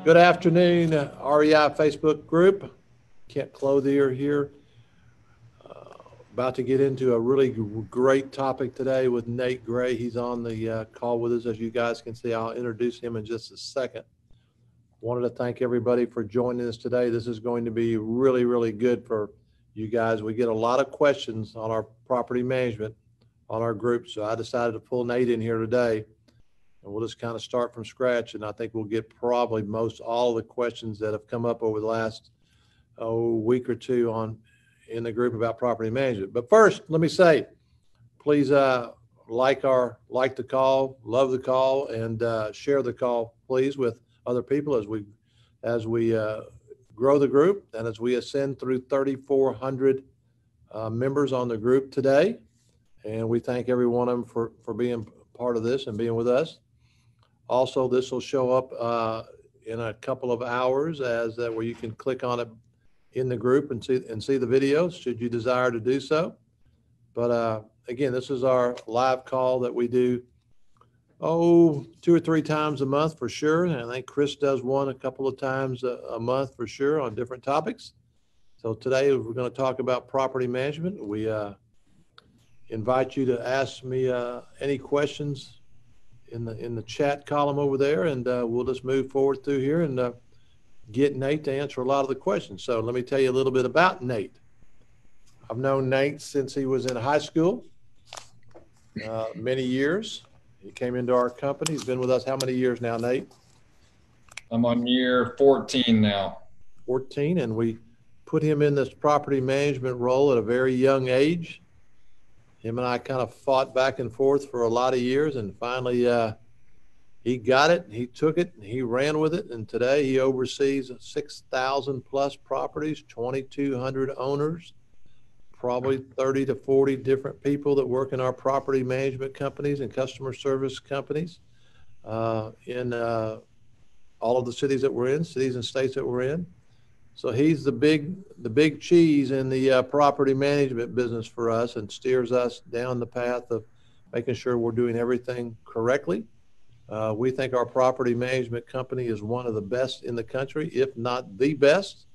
Good afternoon, REI Facebook group. Kent Clothier here. About to get into a really great topic today with Nate Gray. He's on the call with us. As you guys can see, I'll introduce him in just a second. Wanted to thank everybody for joining us today. This is going to be really, really good for you guys. We get a lot of questions on our property management on our group, so I decided to pull Nate in here today. And we'll just kind of start from scratch, and I think we'll get probably most all of the questions that have come up over the last week or two in the group about property management. But first, let me say, please like the call, love the call, and share the call, please, with other people as we grow the group and as we ascend through 3,400 members on the group today. And we thank every one of them for being part of this and being with us. Also, this will show up in a couple of hours where you can click on it in the group and see the videos should you desire to do so. But again, this is our live call that we do 2 or 3 times a month for sure. And I think Chris does one a couple of times a month for sure on different topics. So today we're going to talk about property management. We invite you to ask me any questions in the chat column over there, and we'll just move forward through here and get Nate to answer a lot of the questions. So let me tell you a little bit about Nate. I've known Nate since he was in high school, many years. He came into our company. He's been with us how many years now, Nate? I'm on year 14 now. 14, and we put him in this property management role at a very young age. Him and I kind of fought back and forth for a lot of years, and finally he got it, he took it, and he ran with it, and today he oversees 6,000 plus properties, 2,200 owners, probably 30 to 40 different people that work in our property management companies and customer service companies in all of the cities that we're in, cities and states that we're in. So he's the big cheese in the property management business for us and steers us down the path of making sure we're doing everything correctly. We think our property management company is one of the best in the country, if not the best.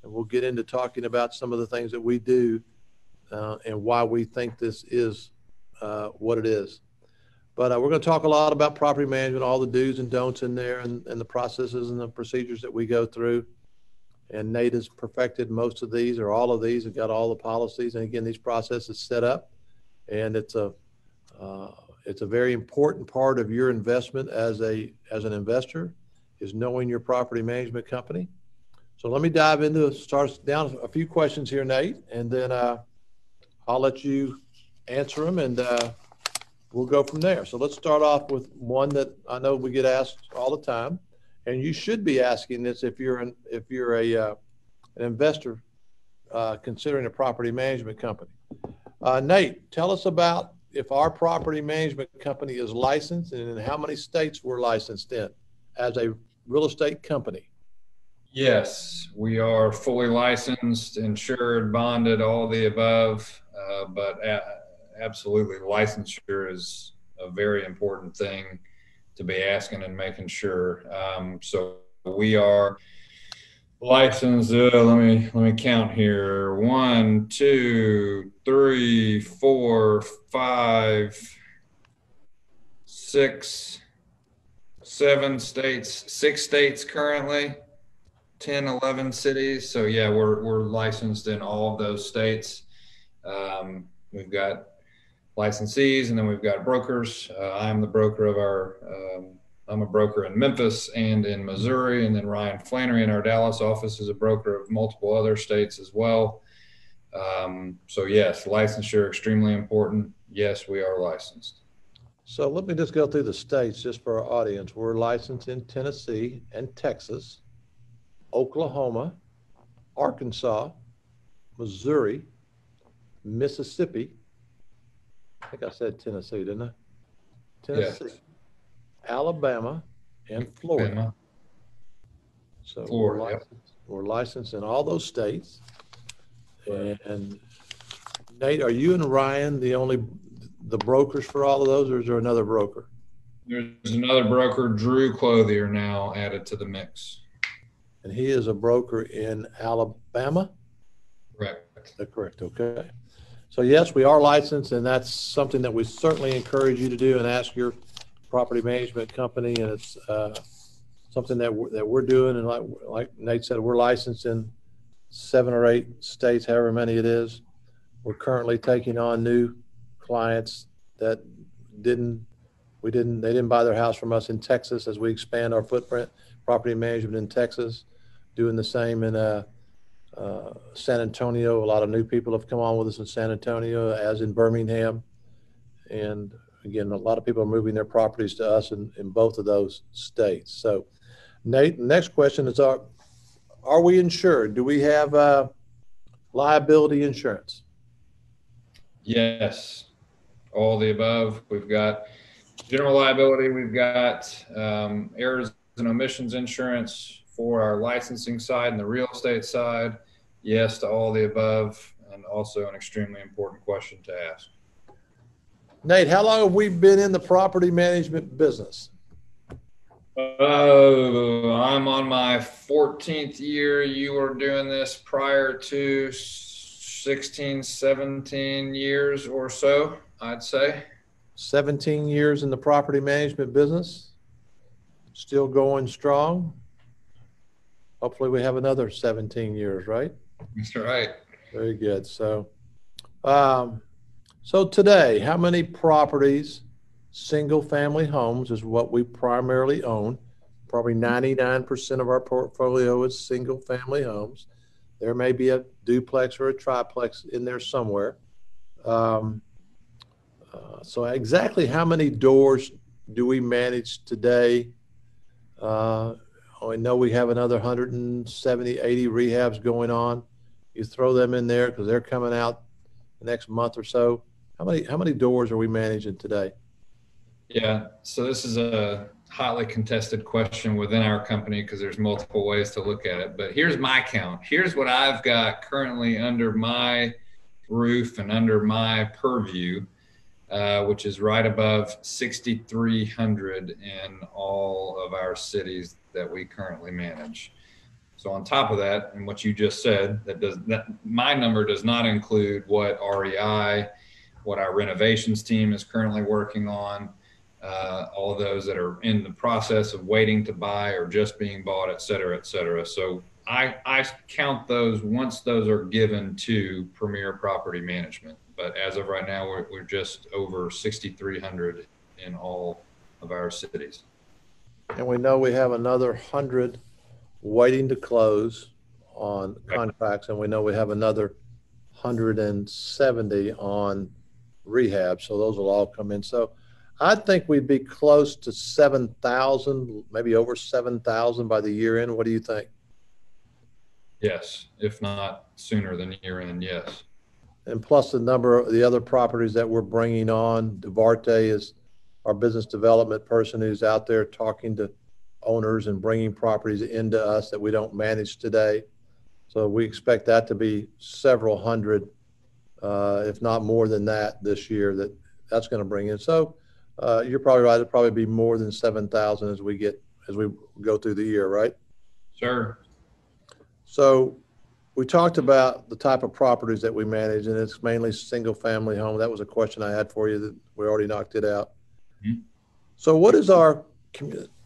And we'll get into talking about some of the things that we do and why we think this is what it is. But we're going to talk a lot about property management, all the do's and don'ts in there, and the processes and the procedures that we go through. And Nate has perfected most of these or all of these and got all the policies. And again, these processes set up, and it's a very important part of your investment as an investor is knowing your property management company. So let me dive into start down a few questions here, Nate, and then I'll let you answer them, and we'll go from there. So let's start off with one that I know we get asked all the time. And you should be asking this if you're an investor considering a property management company. Nate, tell us about if our property management company is licensed and in how many states we're licensed in as a real estate company. Yes, we are fully licensed, insured, bonded, all of the above. But absolutely, licensure is a very important thing to be asking and making sure. So we are licensed. Let me count here. 1, 2, 3, 4, 5, 6, 7 states. 6 states currently. 10, 11 cities. So yeah, we're licensed in all of those states. We've got licensees, and then we've got brokers. I'm the broker of I'm a broker in Memphis and in Missouri, and then Ryan Flannery in our Dallas office is a broker of multiple other states as well. So yes, licensure extremely important. Yes, we are licensed. So let me just go through the states just for our audience. We're licensed in Tennessee and Texas, Oklahoma, Arkansas, Missouri, Mississippi. I think I said Tennessee, didn't I? Tennessee, yes. Alabama, and Florida. Alabama. So Florida, we're licensed in all those states. And Nate, are you and Ryan the brokers for all of those, or is there another broker? There's another broker, Drew Clothier, now added to the mix. and he is a broker in Alabama. Correct. That's correct. Okay. So yes, we are licensed, and that's something that we certainly encourage you to do and ask your property management company. And it's something that we're doing. And like Nate said, we're licensed in 7 or 8 states, however many it is. We're currently taking on new clients that they didn't buy their house from us in Texas as we expand our footprint, property management in Texas, doing the same in San Antonio. A lot of new people have come on with us in San Antonio, as in Birmingham. And again, a lot of people are moving their properties to us in both of those states. So Nate, the next question is, are we insured? Do we have liability insurance? Yes, all the above. We've got general liability. We've got errors and omissions insurance for our licensing side and the real estate side. Yes to all the above, and also an extremely important question to ask. Nate, how long have we been in the property management business? I'm on my 14th year. You were doing this prior to 16, 17 years or so, I'd say. 17 years in the property management business, still going strong. Hopefully we have another 17 years, right? That's right. Very good. So, so today, how many properties, single family homes is what we primarily own. Probably 99% of our portfolio is single family homes. There may be a duplex or a triplex in there somewhere. So exactly how many doors do we manage today? I know we have another 170, 80 rehabs going on. You throw them in there because they're coming out the next month or so. How many doors are we managing today? Yeah, so this is a hotly contested question within our company because there's multiple ways to look at it. But here's my count. Here's what I've got currently under my roof and under my purview, which is right above 6,300 in all of our cities that we currently manage. So on top of that, and what you just said, that my number does not include what REI, what our renovations team is currently working on, all of those that are in the process of waiting to buy or just being bought, et cetera, et cetera. So I count those once those are given to Premier Property Management. But as of right now, we're just over 6,300 in all of our cities. And we know we have another 100 waiting to close on contracts, and we know we have another 170 on rehab. So those will all come in. So I think we'd be close to 7,000, maybe over 7,000 by the year end. What do you think? Yes, if not sooner than year end, yes. And plus the number of the other properties that we're bringing on. Duarte is our business development person who's out there talking to owners and bringing properties into us that we don't manage today. So we expect that to be several hundred, if not more than that this year, that's going to bring in. So you're probably right. It'll probably be more than 7,000 as we go through the year, right? Sure. So we talked about the type of properties that we manage, and it's mainly single family home. That was a question I had for you that we already knocked it out. Mm-hmm. So what is our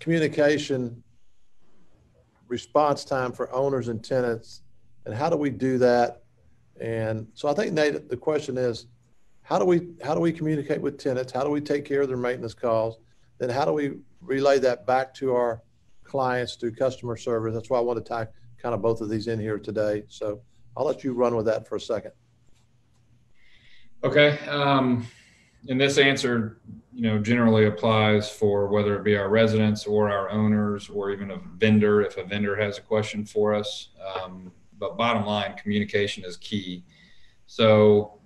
communication response time for owners and tenants, and how do we do that? And so I think, Nate, the question is, how do we communicate with tenants? How do we take care of their maintenance calls? Then how do we relay that back to our clients through customer service? That's why I want to tie kind of both of these in here today. So I'll let you run with that for a second. Okay. And this answer, generally applies for whether it be our residents or our owners or even a vendor, if a vendor has a question for us. But bottom line, communication is key. So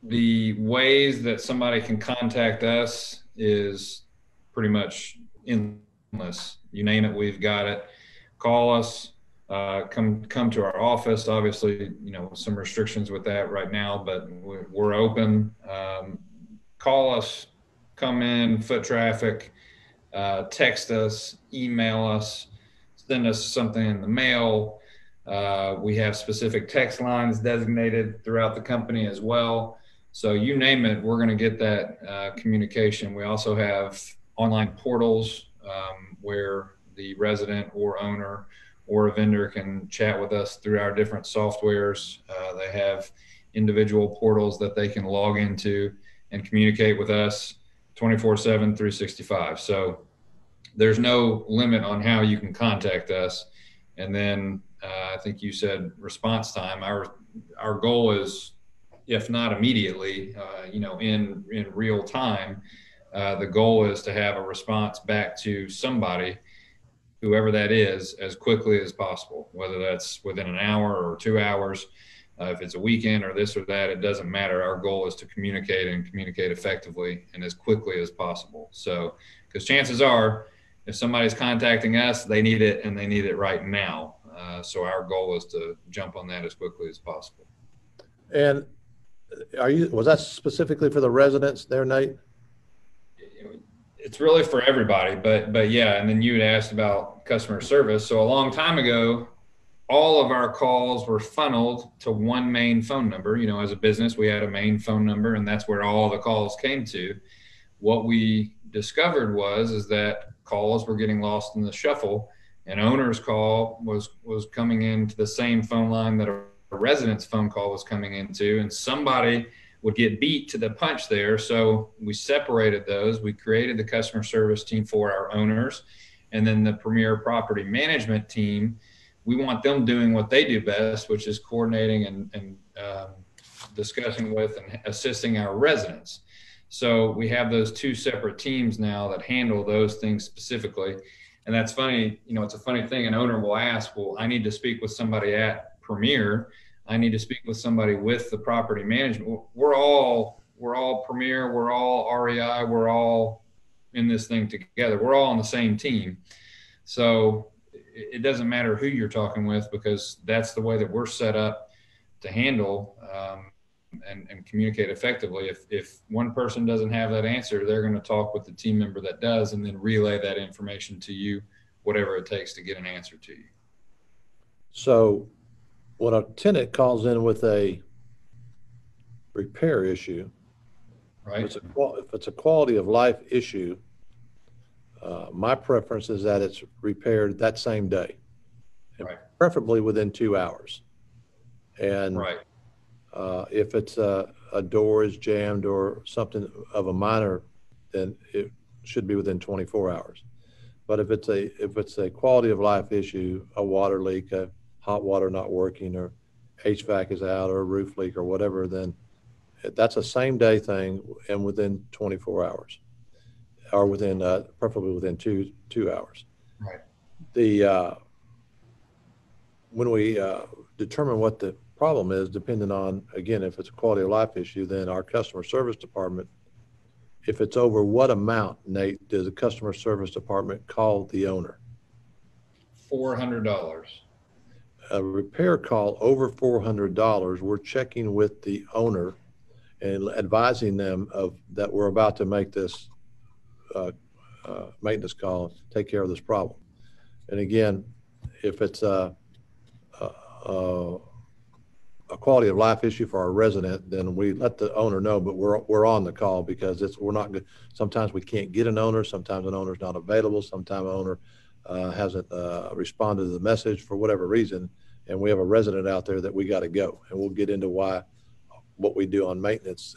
the ways that somebody can contact us is pretty much endless. You name it, we've got it. Call us, come to our office. Obviously, some restrictions with that right now, but we're open. Call us, come in, foot traffic, text us, email us. send us something in the mail. We have specific text lines designated throughout the company as well. So you name it, we're going to get that communication. We also have online portals where the resident or owner or a vendor can chat with us through our different softwares. They have individual portals that they can log into and communicate with us 24/7, 365. So there's no limit on how you can contact us. And then I think you said response time. Our goal is, if not immediately, in real time, the goal is to have a response back to somebody, whoever that is, as quickly as possible, whether that's within an hour or 2 hours. If it's a weekend or this or that, it doesn't matter. Our goal is to communicate and communicate effectively and as quickly as possible. So, because chances are, if somebody's contacting us, they need it and they need it right now. So our goal is to jump on that as quickly as possible. And was that specifically for the residents there, Nate? It's really for everybody, but yeah. And then you had asked about customer service. So a long time ago, all of our calls were funneled to one main phone number. As a business, we had a main phone number, and that's where all the calls came to. What we discovered is that calls were getting lost in the shuffle. An owner's call was coming into the same phone line that a resident's phone call was coming into, and somebody would get beat to the punch there. So we separated those. We created the customer service team for our owners, and then the Premier Property Management team. We want them doing what they do best, which is coordinating and discussing with and assisting our residents. So we have those two separate teams now that handle those things specifically. And that's funny. It's a funny thing. An owner will ask, well, I need to speak with somebody at Premier. I need to speak with somebody with the property management. We're all Premier. We're all REI. We're all in this thing together. We're all on the same team. So it doesn't matter who you're talking with, because that's the way that we're set up to handle and communicate effectively. If one person doesn't have that answer, they're going to talk with the team member that does, and then relay that information to you, whatever it takes to get an answer to you. So when a tenant calls in with a repair issue, right? If it's a quality of life issue, my preference is that it's repaired that same day, and right, preferably within 2 hours. And right, if it's a door is jammed or something of a minor, then it should be within 24 hours. But if it's a quality of life issue, a water leak, a hot water not working, or HVAC is out, or a roof leak, or whatever, then that's a same day thing, and within 24 hours, or within preferably within two hours. right. When we determine what the problem is, depending on, again, if it's a quality of life issue, then our customer service department, if it's over what amount, Nate, does the customer service department call the owner? $400. A repair call over $400, we're checking with the owner and advising them that we're about to make this maintenance call, take care of this problem. And again, if it's a quality of life issue for our resident, then we let the owner know, but we're on the call, because we're not good. Sometimes we can't get an owner. Sometimes an owner's not available. Sometimes an owner hasn't responded to the message for whatever reason, and we have a resident out there that we got to go. And we'll get into why what we do on maintenance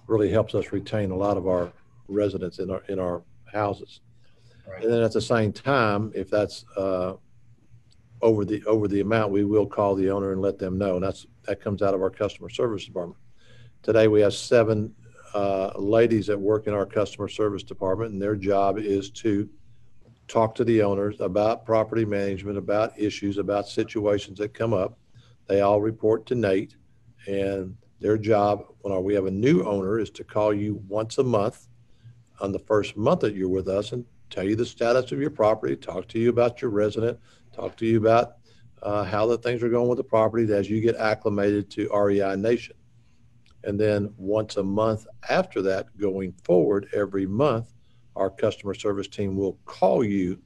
really helps us retain a lot of our residents in our houses. Right. And then at the same time, if that's over the amount, we will call the owner and let them know. And that comes out of our customer service department. Today we have 7 ladies that work in our customer service department, and their job is to talk to the owners about property management, about issues, about situations that come up. They all report to Nate, and their job when we have a new owner is to call you once a month on the first month that you're with us and tell you the status of your property, talk to you about your resident, talk to you about how the things are going with the property as you get acclimated to REI Nation. And then once a month after that, going forward, every month, our customer service team will call you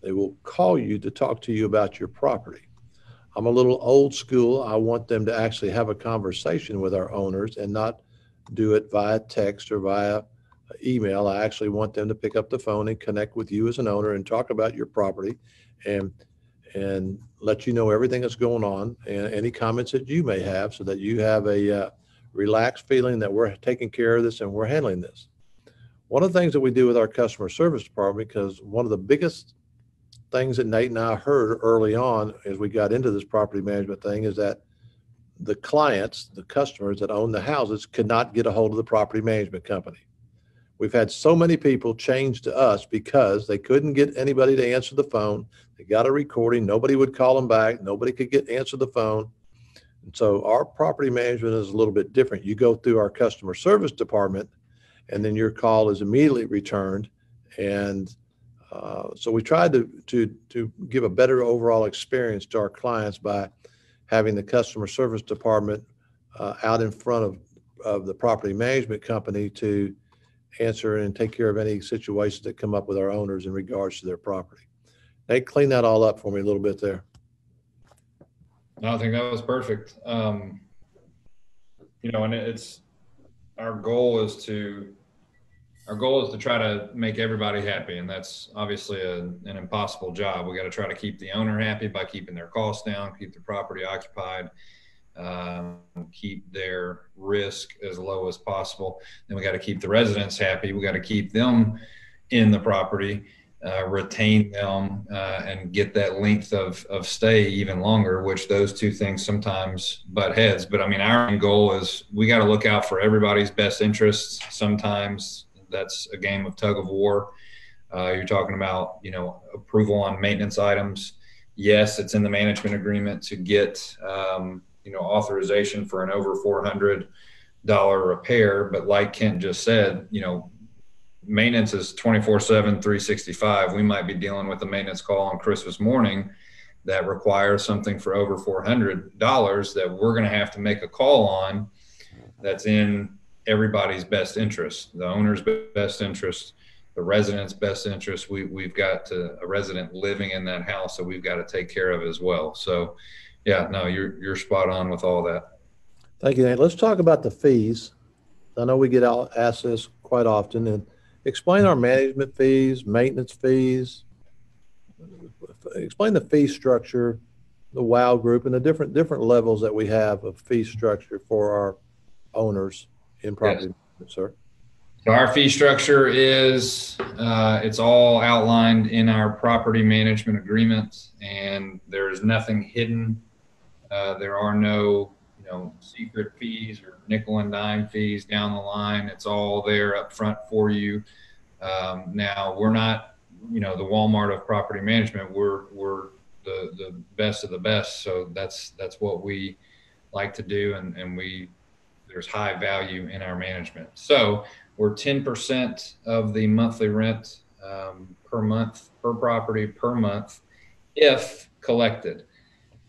They will call you to talk to you about your property. I'm a little old school. I want them to actually have a conversation with our owners and not do it via text or via email. I actually want them to pick up the phone and connect with you as an owner and talk about your property and let you know everything that's going on and any comments that you may have, so that you have a relaxed feeling that we're taking care of this and we're handling this. One of the things that we do with our customer service department, because one of the biggest things that Nate and I heard early on as we got into this property management thing, is that the clients, the customers that own the houses, could not get a hold of the property management company. We've had so many people change to us because they couldn't get anybody to answer the phone. They got a recording. Nobody would call them back. Nobody could answer the phone. And so our property management is a little bit different. You go through our customer service department, and then your call is immediately returned. And so we tried to give a better overall experience to our clients by having the customer service department out in front of the property management company to answer and take care of any situations that come up with our owners in regards to their property. Nate, clean that all up for me a little bit there. No, I think that was perfect. And it's our goal is to try to make everybody happy, and that's obviously an impossible job. We got to try to keep the owner happy by keeping their costs down, keep the property occupied, keep their risk as low as possible. Then we got to keep the residents happy. We got to keep them in the property, retain them, and get that length of stay even longer, which those two things sometimes butt heads. But I mean, our main goal is we got to look out for everybody's best interests. Sometimes that's a game of tug of war. You're talking about, approval on maintenance items. Yes, it's in the management agreement to get, authorization for an over $400 repair. But like Kent just said, maintenance is 24/7, 365. We might be dealing with a maintenance call on Christmas morning that requires something for over $400 that we're going to have to make a call on. That's in everybody's best interest, the owner's best interest, the resident's best interest. We've got a resident living in that house that we've got to take care of as well. So yeah, no, you're spot on with all that. Thank you, Nate. Let's talk about the fees. I know we get asked this quite often, and explain our management fees, maintenance fees, explain the fee structure, the WOW group, and the different levels that we have of fee structure for our owners in property management, sir. So our fee structure is, it's all outlined in our property management agreement, and there's nothing hidden. There are no, secret fees or nickel and dime fees down the line. It's all there up front for you. Now we're not, the Walmart of property management. We're the best of the best. So that's what we like to do. And there's high value in our management. So we're 10% of the monthly rent per month, per property per month, if collected.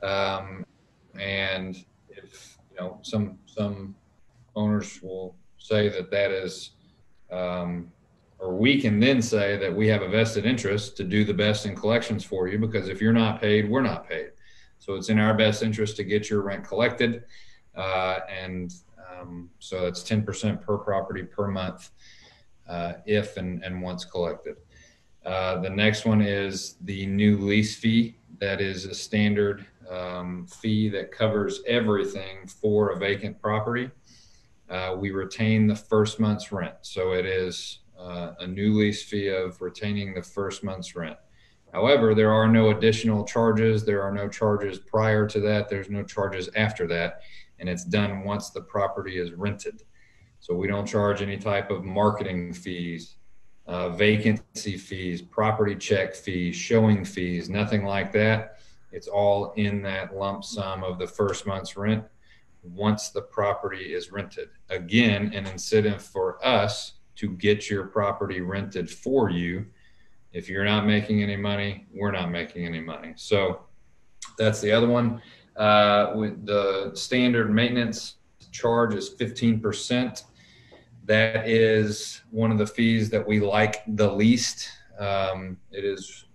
And if, some owners will say that is, or we can then say that we have a vested interest to do the best in collections for you, because if you're not paid, we're not paid. So it's in our best interest to get your rent collected. So it's 10% per property per month, if and once collected. The next one is the new lease fee. That is a standard fee that covers everything for a vacant property. We retain the first month's rent. So it is a new lease fee of retaining the first month's rent. However, there are no additional charges. There are no charges prior to that. There's no charges after that. And it's done once the property is rented. So we don't charge any type of marketing fees, vacancy fees, property check fees, showing fees, nothing like that. It's all in that lump sum of the first month's rent once the property is rented. Again, an incentive for us to get your property rented for you. If you're not making any money, we're not making any money. So that's the other one. With the standard maintenance charge is 15%. That is one of the fees that we like the least. It is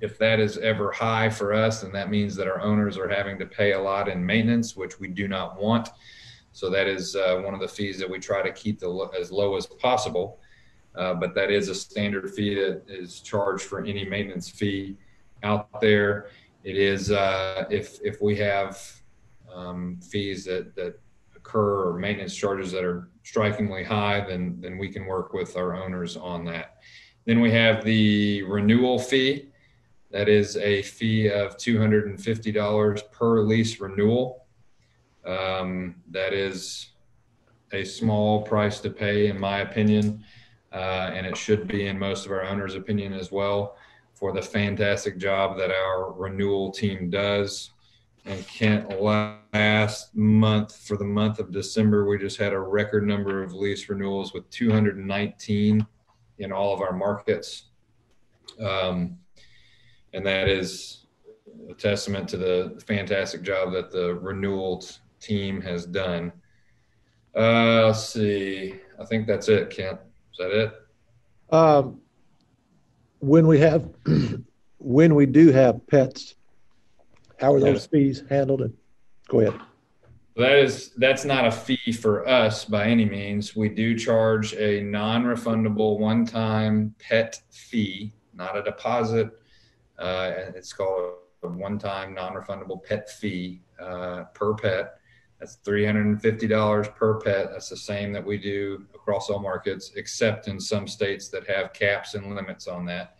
If that is ever high for us, then that means that our owners are having to pay a lot in maintenance, which we do not want. So that is one of the fees that we try to keep as low as possible. But that is a standard fee that is charged for any maintenance fee out there. It is if we have fees that occur, or maintenance charges that are strikingly high, then we can work with our owners on that. Then we have the renewal fee. That is a fee of $250 per lease renewal. That is a small price to pay, in my opinion, and it should be in most of our owners' opinion as well, for the fantastic job that our renewal team does. And Kent, last month, for the month of December, we just had a record number of lease renewals with 219 in all of our markets. And that is a testament to the fantastic job that the renewal team has done. Let's see. I think that's it, Kent. Is that it? When we have, when we do have pets, how are those fees handled? And go ahead. That's not a fee for us by any means. We do charge a non-refundable one-time pet fee, not a deposit. It's called a one-time non-refundable pet fee per pet. That's $350 per pet. That's the same that we do across all markets, except in some states that have caps and limits on that.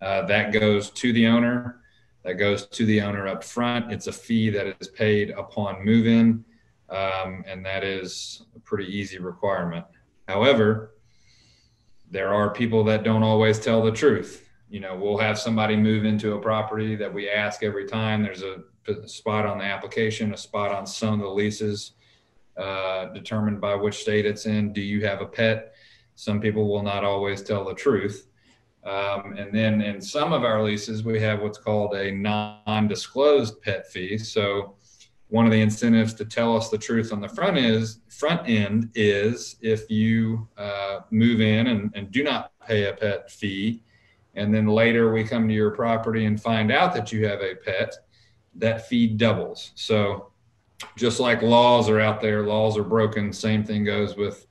That goes to the owner. That goes to the owner up front. It's a fee that is paid upon move-in, and that is a pretty easy requirement. However, there are people that don't always tell the truth. You know, we'll have somebody move into a property that we ask every time. There's a spot on the application, a spot on some of the leases, determined by which state it's in. Do you have a pet? Some people will not always tell the truth. And then in some of our leases, we have what's called a non-disclosed pet fee. So one of the incentives to tell us the truth on the front end is if you move in and do not pay a pet fee, and then later we come to your property and find out that you have a pet, that fee doubles. So just like laws are out there, laws are broken. Same thing goes with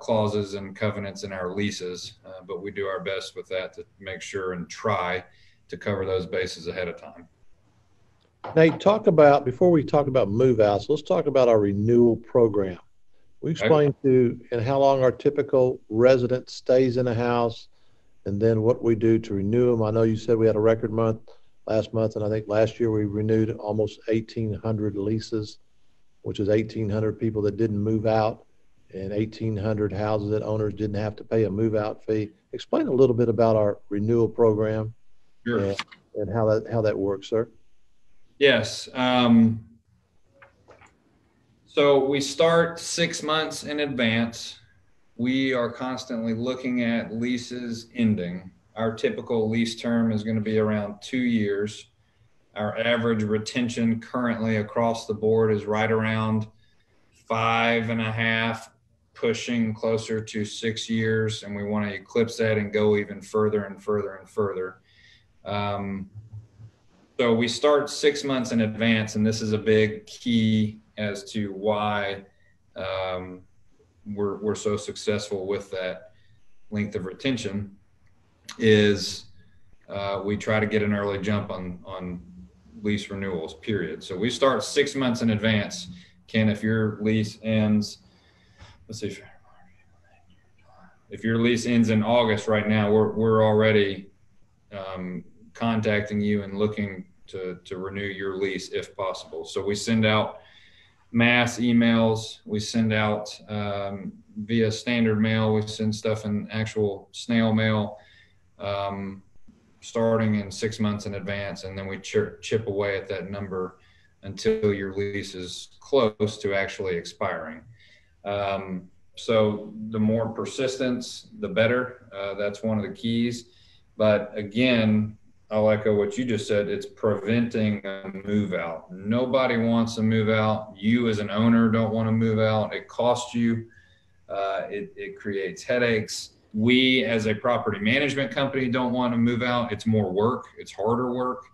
clauses and covenants in our leases, but we do our best with that to make sure and try to cover those bases ahead of time. Nate, before we talk about move outs, let's talk about our renewal program. We explained and how long our typical resident stays in a house, and then what we do to renew them. I know you said we had a record month last month, and I think last year we renewed almost 1,800 leases, which is 1,800 people that didn't move out, and 1,800 houses that owners didn't have to pay a move-out fee. Explain a little bit about our renewal program. Sure. And how that works, sir. Yes. So we start 6 months in advance. We are constantly looking at leases ending. Our typical lease term is going to be around 2 years. Our average retention currently across the board is right around 5.5, pushing closer to 6 years, and we want to eclipse that and go even further and further and further. So we start 6 months in advance, and this is a big key as to why we're so successful with that length of retention. Is we try to get an early jump on lease renewals, period. So we start 6 months in advance. Ken, if your lease ends, let's see, if your lease ends in August right now, we're already contacting you and looking to renew your lease if possible. So we send out mass emails, we send out via standard mail, we send stuff in actual snail mail, starting in 6 months in advance, and then we chip away at that number until your lease is close to actually expiring. So the more persistence, the better. That's one of the keys. But again, I'll echo what you just said. It's preventing a move out. Nobody wants to move out. You as an owner don't want to move out. It costs you. It creates headaches. We, as a property management company, don't want to move out. It's more work. It's harder work.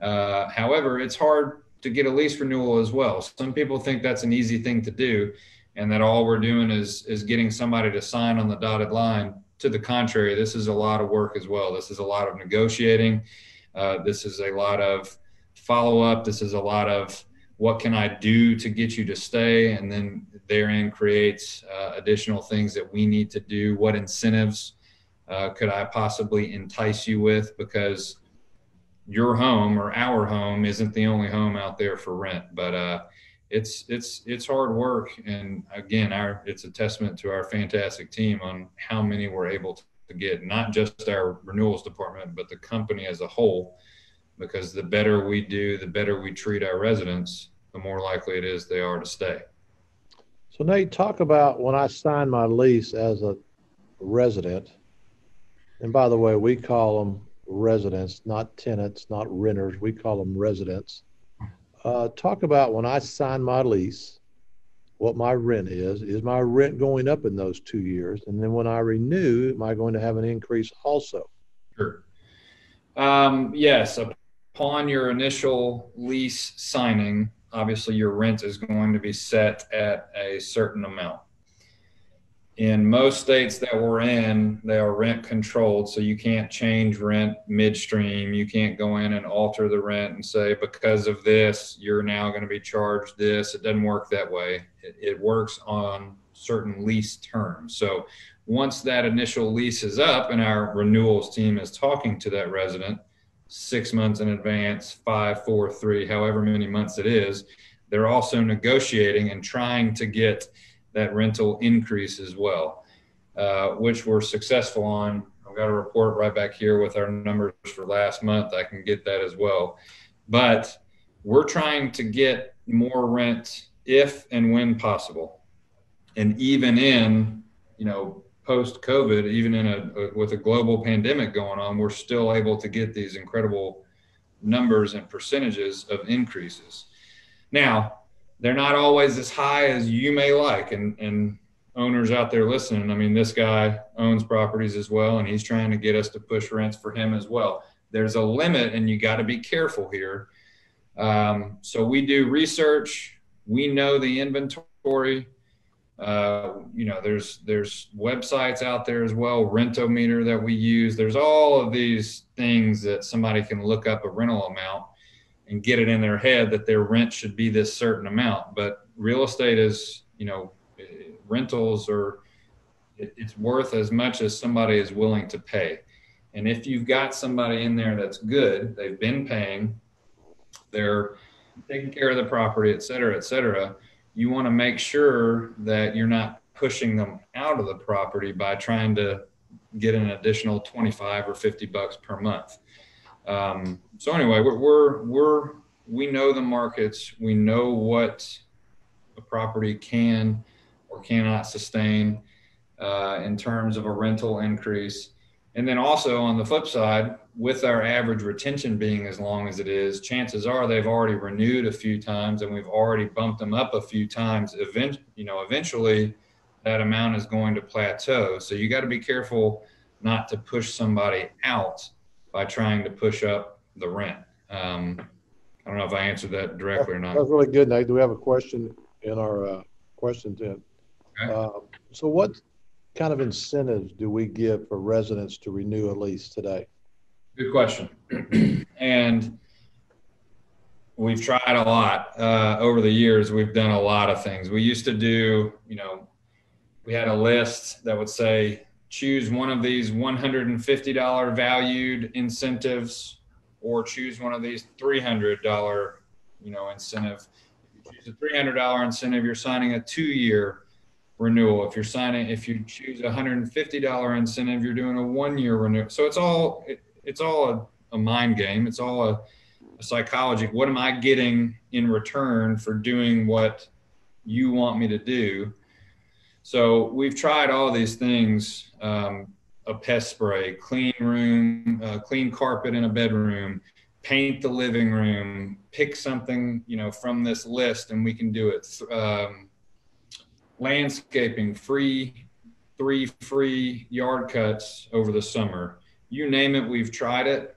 However, it's hard to get a lease renewal as well. Some people think that's an easy thing to do, and that all we're doing is getting somebody to sign on the dotted line. To the contrary, this is a lot of work as well. This is a lot of negotiating. This is a lot of follow up. This is a lot of what can I do to get you to stay, and then therein creates additional things that we need to do. What incentives could I possibly entice you with? Because your home or our home isn't the only home out there for rent. But it's hard work, and again, it's a testament to our fantastic team on how many we're able to get, not just our renewals department, but the company as a whole. Because the better we do, the better we treat our residents, the more likely it is they are to stay. So Nate, talk about when I signed my lease as a resident, and by the way, we call them residents, not tenants, not renters. We call them residents. Talk about when I sign my lease, what my rent is. Is my rent going up in those 2 years? And then when I renew, am I going to have an increase also? Sure. Yes. Upon your initial lease signing, obviously your rent is going to be set at a certain amount. In most states that we're in, they are rent controlled, so you can't change rent midstream. You can't go in and alter the rent and say, because of this, you're now going to be charged this. It doesn't work that way. It works on certain lease terms. So once that initial lease is up and our renewals team is talking to that resident 6 months in advance, 5, 4, 3, however many months it is, they're also negotiating and trying to get that rental increase as well, which we're successful on. I've got a report right back here with our numbers for last month. I can get that as well. But we're trying to get more rent if and when possible. And even in, post-COVID, even with a global pandemic going on, we're still able to get these incredible numbers and percentages of increases. Now, they're not always as high as you may like. And owners out there listening, I mean, this guy owns properties as well, and he's trying to get us to push rents for him as well. There's a limit, and you got to be careful here. So we do research. We know the inventory. There's websites out there as well, Rentometer that we use. There's all of these things that somebody can look up a rental amount and get it in their head that their rent should be this certain amount. But real estate is, rentals it's worth as much as somebody is willing to pay. And if you've got somebody in there that's good, they've been paying, they're taking care of the property, et cetera, you want to make sure that you're not pushing them out of the property by trying to get an additional 25 or $50 per month. So anyway, we know the markets. We know what a property can or cannot sustain in terms of a rental increase. And then also on the flip side, with our average retention being as long as it is, chances are they've already renewed a few times and we've already bumped them up a few times. Eventually that amount is going to plateau. So you got to be careful not to push somebody out by trying to push up the rent. I don't know if I answered that directly or not. That's really good, Nate. Do we have a question in our question tent? Okay. So what kind of incentives do we give for residents to renew a lease today? Good question. And we've tried a lot over the years. We've done a lot of things. We used to do, we had a list that would say, choose one of these $150 valued incentives, or choose one of these $300, incentive. If you choose a $300 incentive, you're signing a 2-year renewal. If you choose a $150 incentive, you're doing a 1-year renewal. So it's all a mind game. It's all a psychology. What am I getting in return for doing what you want me to do? So we've tried all these things, a pest spray, clean room, clean carpet in a bedroom, paint the living room, pick something, from this list and we can do it. Landscaping, free 3 free yard cuts over the summer. You name it, we've tried it.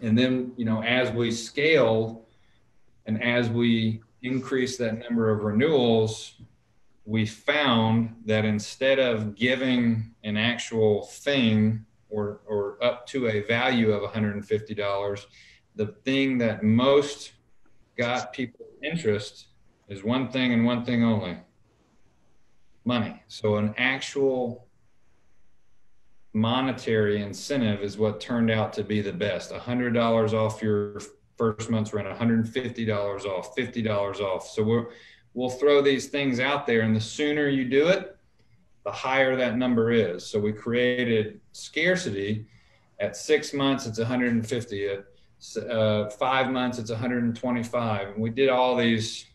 And then, as we scale and as we increase that number of renewals, we found that instead of giving an actual thing or up to a value of $150, the thing that most got people interest is one thing and one thing only: money. So an actual monetary incentive is what turned out to be the best. $100 off your first month's rent, $150 off, $50 off. So we'll throw these things out there, and the sooner you do it, the higher that number is. So we created scarcity. At 6 months, it's 150. At 5 months, it's 125. And we did all these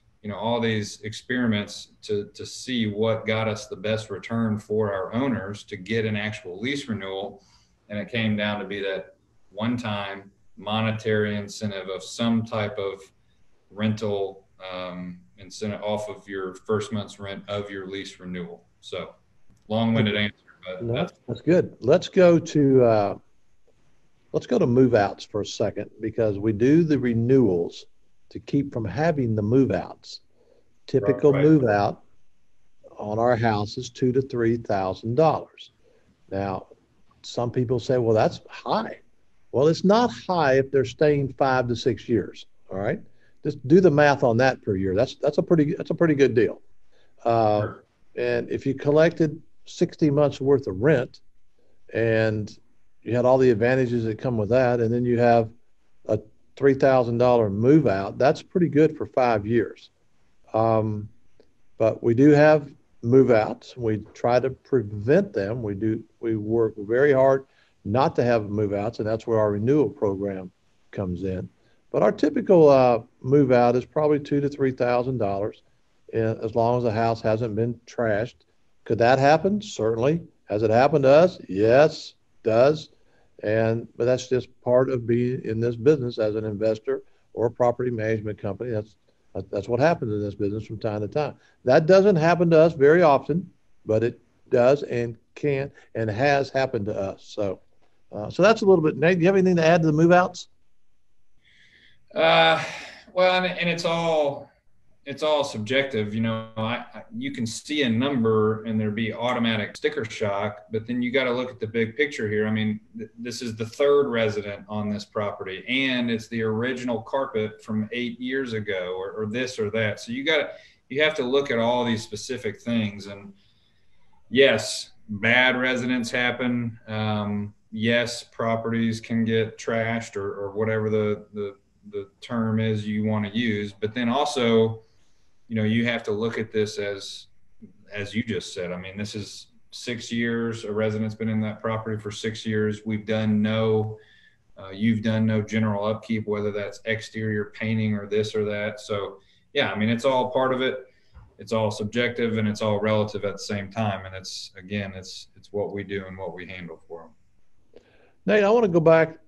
experiments to see what got us the best return for our owners to get an actual lease renewal. And it came down to be that one-time monetary incentive of some type of rental incentive off of your first month's rent of your lease renewal. So long-winded answer, but No, that's good. Let's go to move-outs for a second, because we do the renewals to keep from having the move-outs. Typical Right. move-out on our house is $2,000 to $3,000. Now, some people say, well, that's high. Well, it's not high if they're staying 5 to 6 years. All right, just do the math on that per year. That's a pretty good deal. Sure. And if you collected 60 months worth of rent, and you had all the advantages that come with that, and then you have a $3,000 move out, that's pretty good for 5 years. But we do have move outs. We try to prevent them. We work very hard not to have move outs, and that's where our renewal program comes in. But our typical move out is probably $2,000 to $3,000, as long as the house hasn't been trashed. Could that happen? Certainly. Has it happened to us? Yes, it does. But that's just part of being in this business as an investor or a property management company. That's what happens in this business from time to time. That doesn't happen to us very often, but it does and can and has happened to us. So that's a little bit. Nate, do you have anything to add to the move outs? Well, and it's all subjective. You can see a number and there be automatic sticker shock, but then you got to look at the big picture here. I mean, this is the third resident on this property, and it's the original carpet from 8 years ago, or this or that. So you have to look at all these specific things. And yes, bad residents happen. Yes, properties can get trashed or whatever the term is you want to use. But then also, you have to look at this as you just said. I mean, this is 6 years. A resident's been in that property for 6 years. You've done no general upkeep, whether that's exterior painting or this or that. So yeah, I mean, it's all part of it. It's all subjective and it's all relative at the same time. And it's what we do and what we handle for them. Nate, I want to go back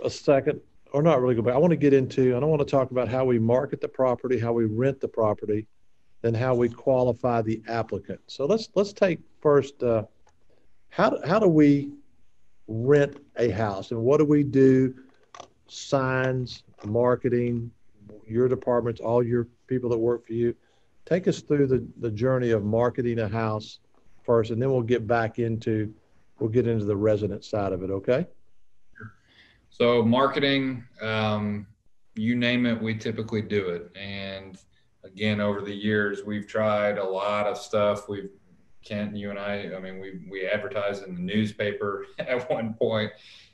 a second, or not really go back. I want to talk about how we market the property, how we rent the property, then how we qualify the applicant. So let's take first, how do we rent a house, and what do we do? Signs, marketing, your departments, all your people that work for you. Take us through the journey of marketing a house first, and then we'll get into the resident side of it. Okay. So marketing, you name it, we typically do it. And again, over the years, we've tried a lot of stuff. Kent, you and I mean, we advertised in the newspaper at one point.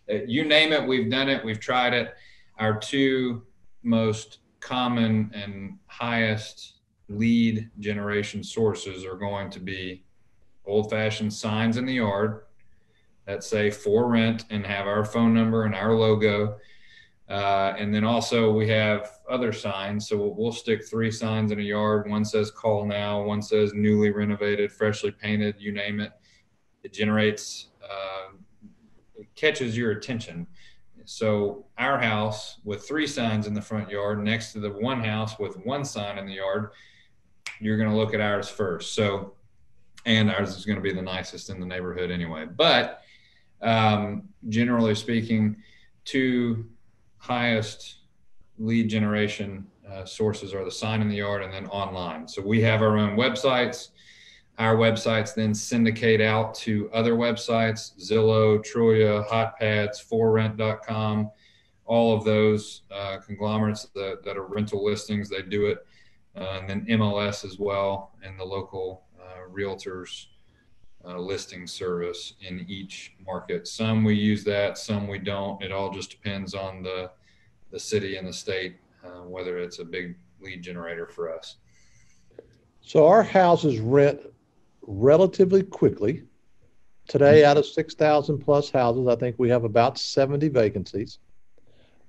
You name it, we've done it, we've tried it. Our two most common and highest lead generation sources are going to be old-fashioned signs in the yard that say for rent and have our phone number and our logo. And then also we have other signs. So we'll stick 3 signs in a yard. One says call now, one says newly renovated, freshly painted, you name it. It generates, it catches your attention. So our house with 3 signs in the front yard next to the one house with 1 sign in the yard, you're going to look at ours first. So and ours is going to be the nicest in the neighborhood anyway. But generally speaking, two highest lead generation sources are the sign in the yard and then online. So we have our own websites. Our websites then syndicate out to other websites: Zillow, Trulia, HotPads, ForRent.com, all of those conglomerates that are rental listings. They do it, and then MLS as well, and the local realtors listing service in each market. Some we use that, some we don't. It all just depends on the city and the state, whether it's a big lead generator for us. So our houses rent relatively quickly. Today, out of 6,000 plus houses, I think we have about 70 vacancies.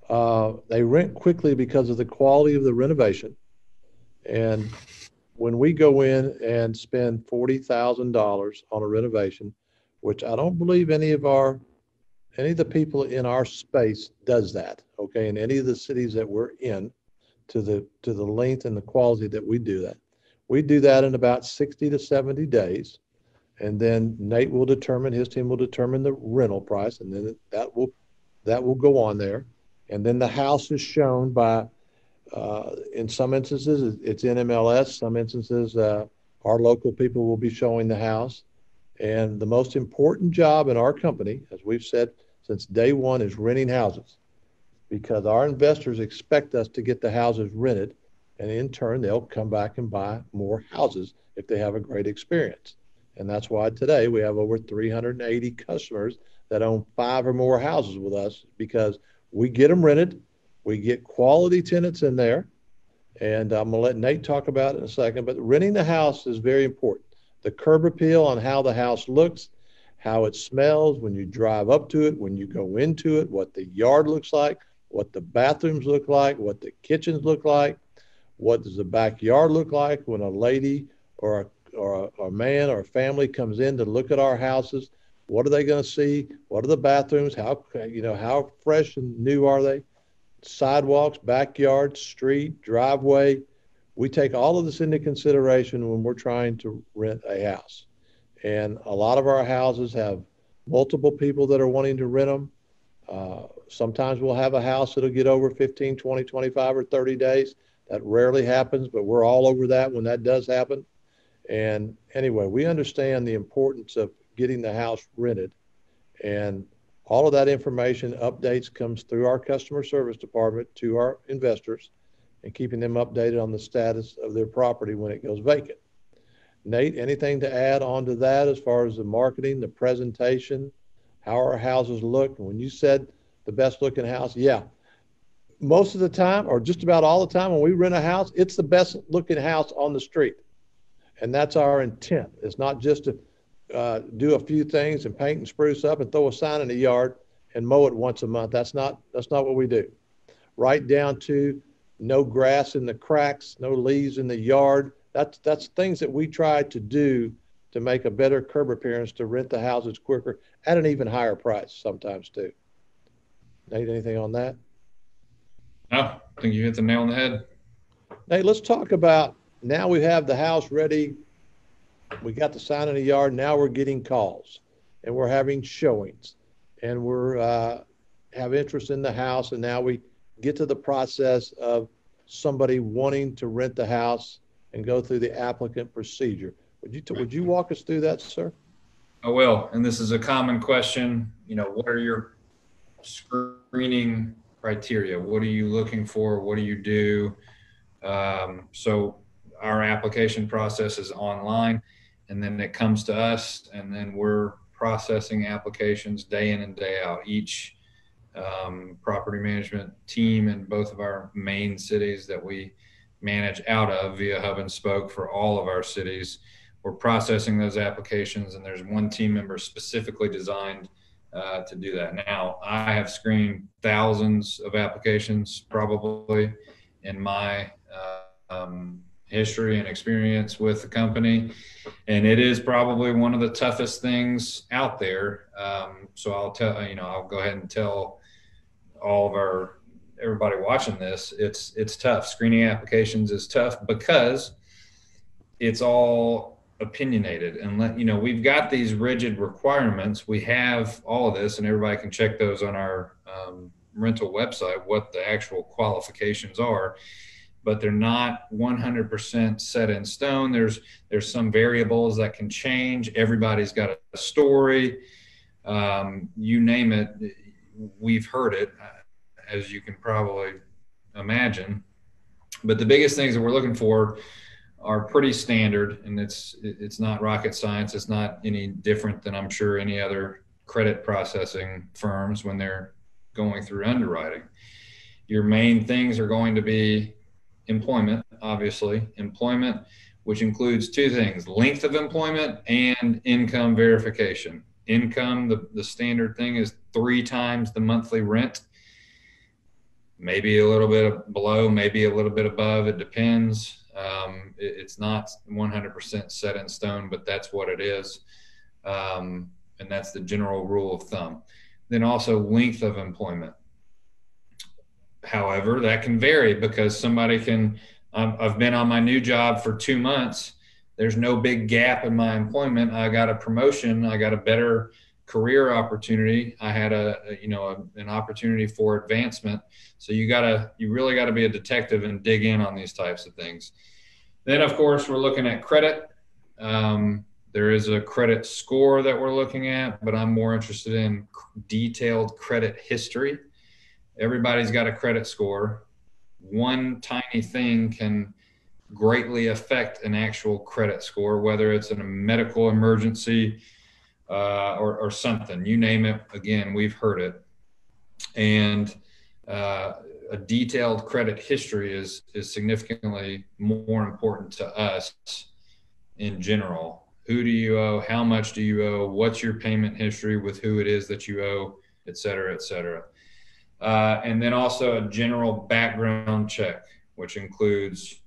They rent quickly because of the quality of the renovation. And when we go in and spend $40,000 on a renovation, which I don't believe any of the people in our space does that, okay, in any of the cities that we're in, to the length and the quality that we do that. We do that in about 60 to 70 days. And then Nate will determine, his team will determine the rental price, and then that will go on there. And then the house is shown by, in some instances, it's in MLS. Some instances, our local people will be showing the house. And the most important job in our company, as we've said since day one, is renting houses, because our investors expect us to get the houses rented. And in turn, they'll come back and buy more houses if they have a great experience. And that's why today we have over 380 customers that own 5 or more houses with us, because we get them rented. We get quality tenants in there. And I'm going to let Nate talk about it in a second. But renting the house is very important. The curb appeal on how the house looks, how it smells when you drive up to it, when you go into it, what the yard looks like, what the bathrooms look like, what the kitchens look like, what does the backyard look like when a lady or a man or a family comes in to look at our houses. What are they going to see? What are the bathrooms? How fresh and new are they? Sidewalks, backyard, street, driveway. We take all of this into consideration when we're trying to rent a house. And a lot of our houses have multiple people that are wanting to rent them. Sometimes we'll have a house that'll get over 15, 20, 25, or 30 days. That rarely happens, but we're all over that when that does happen. And anyway, we understand the importance of getting the house rented. And all of that information updates comes through our customer service department to our investors, and keeping them updated on the status of their property when it goes vacant. Nate, anything to add on to that as far as the marketing, the presentation, how our houses look? When you said the best looking house, yeah, most of the time, or just about all the time when we rent a house, it's the best looking house on the street. And that's our intent. It's not just to do a few things and paint and spruce up and throw a sign in the yard and mow it once a month. That's not what we do. Right down to no grass in the cracks, no leaves in the yard. That's things that we try to do to make a better curb appearance, to rent the houses quicker at an even higher price sometimes too. Nate, anything on that? No, I think you hit the nail on the head. Nate, let's talk about, now we have the house ready. We got the sign in the yard. Now we're getting calls and we're having showings, and we're have interest in the house. And now we get to the process of somebody wanting to rent the house and go through the applicant procedure. Would you walk us through that, sir? I will. And this is a common question. What are your screening criteria? What are you looking for? What do you do? So our application process is online, and then it comes to us, and then we're processing applications day in and day out. Each property management team in both of our main cities that we manage out of via hub and spoke for all of our cities, we're processing those applications, and there's one team member specifically designed to do that. Now, I have screened thousands of applications probably in my history and experience with the company, and it is probably one of the toughest things out there. So I'll go ahead and tell all of everybody watching this, it's tough. Screening applications is tough because it's all opinionated and we've got these rigid requirements. We have all of this, and everybody can check those on our rental website, what the actual qualifications are, but they're not 100% set in stone. There's some variables that can change. Everybody's got a story. You name it, we've heard it, as you can probably imagine. But the biggest things that we're looking for are pretty standard, and it's not rocket science. It's not any different than I'm sure any other credit processing firms when they're going through underwriting. Your main things are going to be employment, obviously. Employment, which includes two things: length of employment and income verification. Income, the standard thing is 3 times the monthly rent. Maybe a little bit below, maybe a little bit above. It depends. It's not 100% set in stone, but that's what it is. And that's the general rule of thumb. Then also length of employment. However, that can vary because somebody can, I've been on my new job for 2 months. There's no big gap in my employment. I got a promotion. I got a better career opportunity. I had an opportunity for advancement. So you really got to be a detective and dig in on these types of things. Then, of course, we're looking at credit. There is a credit score that we're looking at, but I'm more interested in detailed credit history. Everybody's got a credit score. One tiny thing can greatly affect an actual credit score, whether it's in a medical emergency or something. You name it. Again, we've heard it. And a detailed credit history is significantly more important to us in general. Who do you owe? How much do you owe? What's your payment history with who it is that you owe, et cetera, et cetera. And then also a general background check, which includes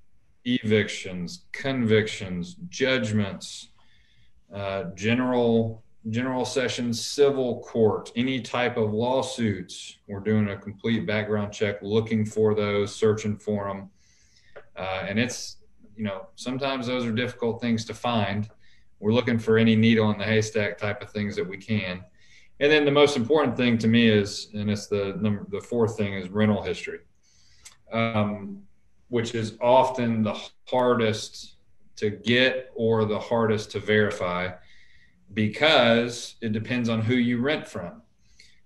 evictions, convictions, judgments, general sessions, civil court, any type of lawsuits. We're doing a complete background check, looking for those, searching for them. And it's, sometimes those are difficult things to find. We're looking for any needle in the haystack type of things that we can. And then the most important thing to me is, and it's the fourth thing, is rental history, which is often the hardest to get or the hardest to verify, because it depends on who you rent from.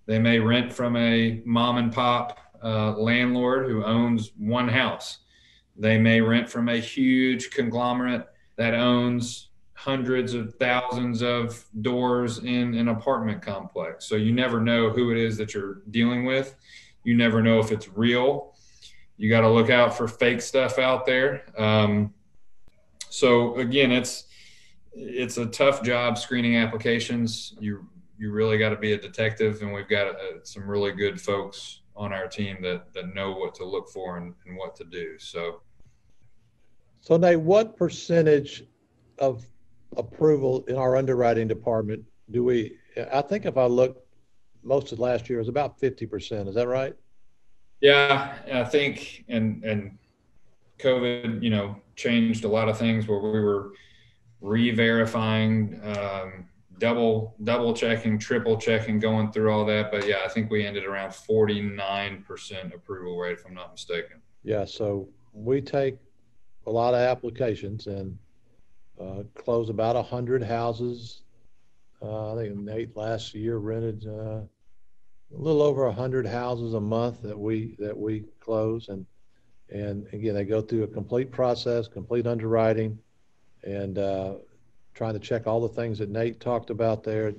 They may rent from a mom and pop landlord who owns one house. They may rent from a huge conglomerate that owns hundreds of thousands of doors in an apartment complex. So you never know who it is that you're dealing with. You never know if it's real. You got to look out for fake stuff out there. So again, it's a tough job screening applications. You really got to be a detective, and we've got some really good folks on our team that know what to look for and what to do. So Nate, what percentage of approval in our underwriting department I think if I look, most of last year was about 50%. Is that right? Yeah, I think, and COVID, changed a lot of things where we were re-verifying, double checking, triple checking, going through all that. But yeah, I think we ended around 49% approval rate, if I'm not mistaken. Yeah. So we take a lot of applications and closed about 100 houses. I think Nate last year rented a little over 100 houses a month that we close, and again, they go through a complete process, complete underwriting, and trying to check all the things that Nate talked about there.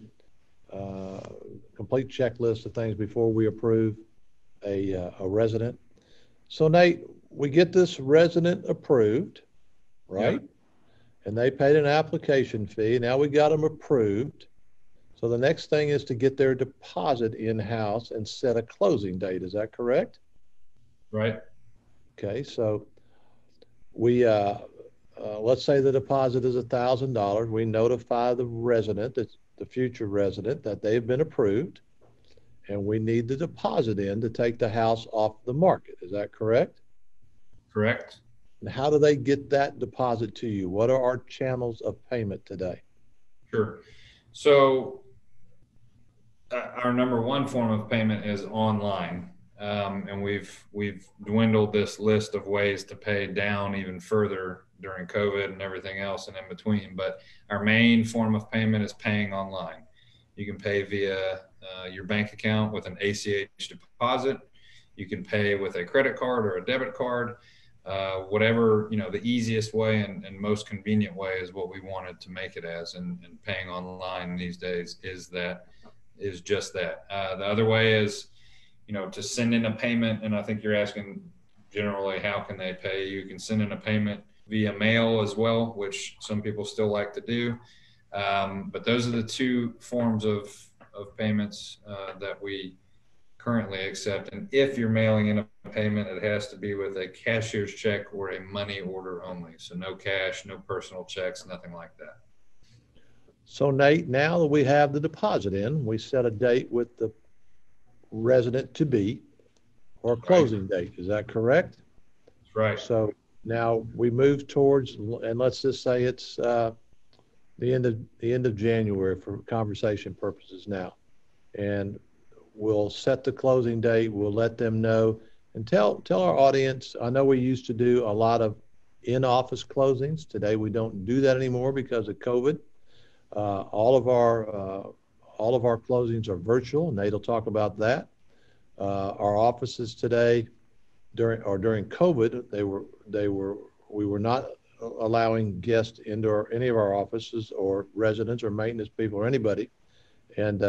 Complete checklist of things before we approve a resident. So Nate, we get this resident approved, right? Yep. And they paid an application fee. Now we got them approved. So the next thing is to get their deposit in-house and set a closing date. Is that correct? Right. Okay. So we, let's say the deposit is $1,000. We notify the resident, the future resident, that they've been approved, and we need the deposit in to take the house off the market. Is that correct? Correct. And how do they get that deposit to you? What are our channels of payment today? Sure. So our number one form of payment is online, and we've dwindled this list of ways to pay down even further during COVID and everything else and in between. But our main form of payment is paying online. You can pay via your bank account with an ACH deposit. You can pay with a credit card or a debit card. Whatever, the easiest way and most convenient way is what we wanted to make it as. And paying online these days is just that. The other way is, to send in a payment. And I think you're asking generally, how can they pay? You can send in a payment via mail as well, which some people still like to do. But those are the two forms of payments that we currently accept. And if you're mailing in a payment, it has to be with a cashier's check or a money order only. So no cash, no personal checks, nothing like that. So Nate, now that we have the deposit in, we set a date with the resident to be or a closing date. Is that correct? That's right. So now we move towards, and let's just say it's the end of January for conversation purposes now. And we'll set the closing date. We'll let them know and tell our audience. I know we used to do a lot of in-office closings. Today we don't do that anymore because of COVID. All of our closings are virtual. Nate will talk about that. Our offices today, during COVID, we were not allowing guests into any of our offices, or residents or maintenance people or anybody, and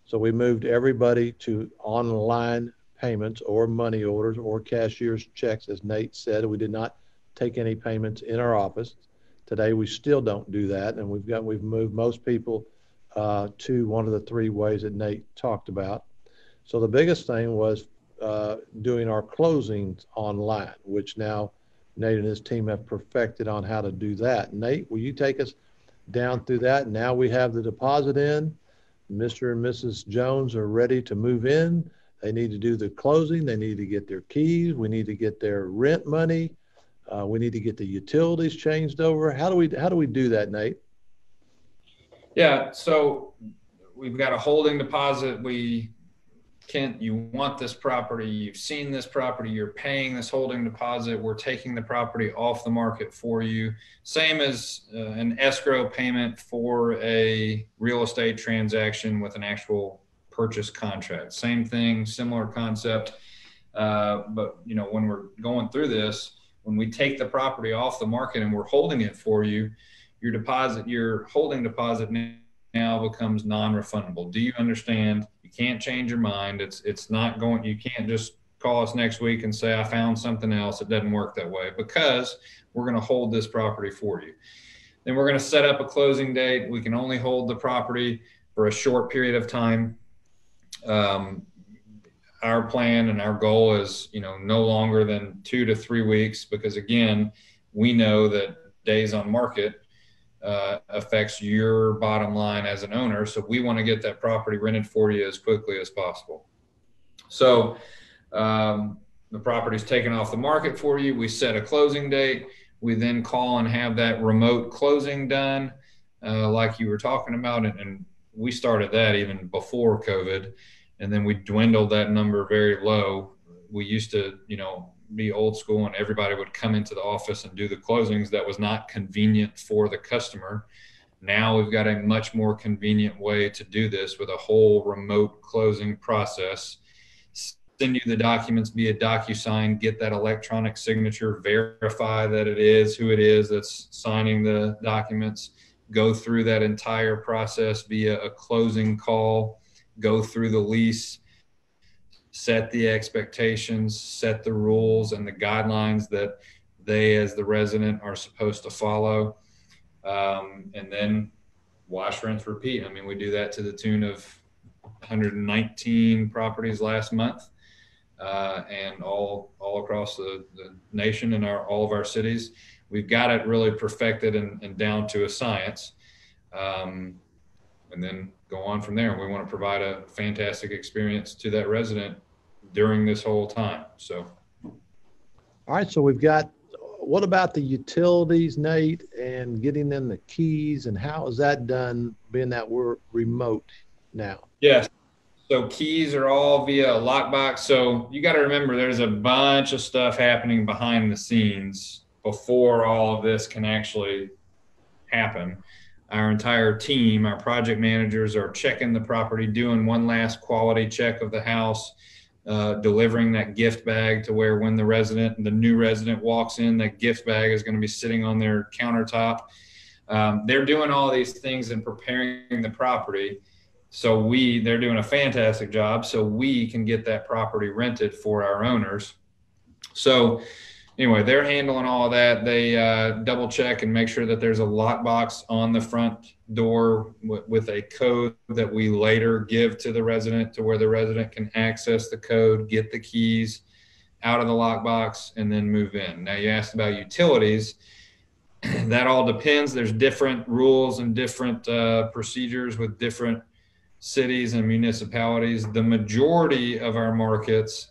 so we moved everybody to online payments or money orders or cashier's checks, as Nate said. We did not take any payments in our office. Today, we still don't do that, and we've moved most people to one of the three ways that Nate talked about. So the biggest thing was doing our closings online, which now Nate and his team have perfected on how to do that. Nate, will you take us down through that? Now we have the deposit in. Mr. and Mrs. Jones are ready to move in. They need to do the closing. They need to get their keys. We need to get their rent money. We need to get the utilities changed over. How do we do that, Nate? Yeah, so we've got a holding deposit. You want this property, you've seen this property, you're paying this holding deposit, we're taking the property off the market for you. Same as an escrow payment for a real estate transaction with an actual purchase contract. Same thing, similar concept. But when we're going through this, when we take the property off the market and we're holding it for you, your holding deposit now becomes non-refundable. Do you understand? You can't change your mind. It's not going, you can't just call us next week and say, I found something else. It doesn't work that way, because we're going to hold this property for you. Then we're going to set up a closing date. We can only hold the property for a short period of time. Our plan and our goal is, no longer than 2 to 3 weeks, because again, we know that days on market affects your bottom line as an owner. So we want to get that property rented for you as quickly as possible. So the property's taken off the market for you. We set a closing date. We then call and have that remote closing done, like you were talking about. And we started that even before COVID. And then we dwindled that number very low. We used to, be old school, and everybody would come into the office and do the closings. That was not convenient for the customer. Now we've got a much more convenient way to do this with a whole remote closing process. Send you the documents via DocuSign, get that electronic signature, verify that it is who it is that's signing the documents, go through that entire process via a closing call, go through the lease, set the expectations, set the rules and the guidelines that they, as the resident, are supposed to follow. And then wash, rinse, repeat. I mean, we do that to the tune of 119 properties last month, and all across the nation and all of our cities. We've got it really perfected and down to a science. And then go on from there. And we want to provide a fantastic experience to that resident during this whole time. So, all right. So we've got what about the utilities, Nate, and getting them the keys, and how is that done, being that we're remote now? Yes. So keys are all via a lockbox. So you got to remember there's a bunch of stuff happening behind the scenes before all of this can actually happen. Our entire team, our project managers are checking the property, doing one last quality check of the house, delivering that gift bag to where when the new resident walks in, that gift bag is going to be sitting on their countertop. They're doing all these things and preparing the property. So they're doing a fantastic job so we can get that property rented for our owners. So anyway, they're handling all of that. They double check and make sure that there's a lockbox on the front door with a code that we later give to the resident to where the resident can access the code, get the keys out of the lockbox, and then move in. Now, you asked about utilities. That all depends. There's different rules and different procedures with different cities and municipalities. The majority of our markets,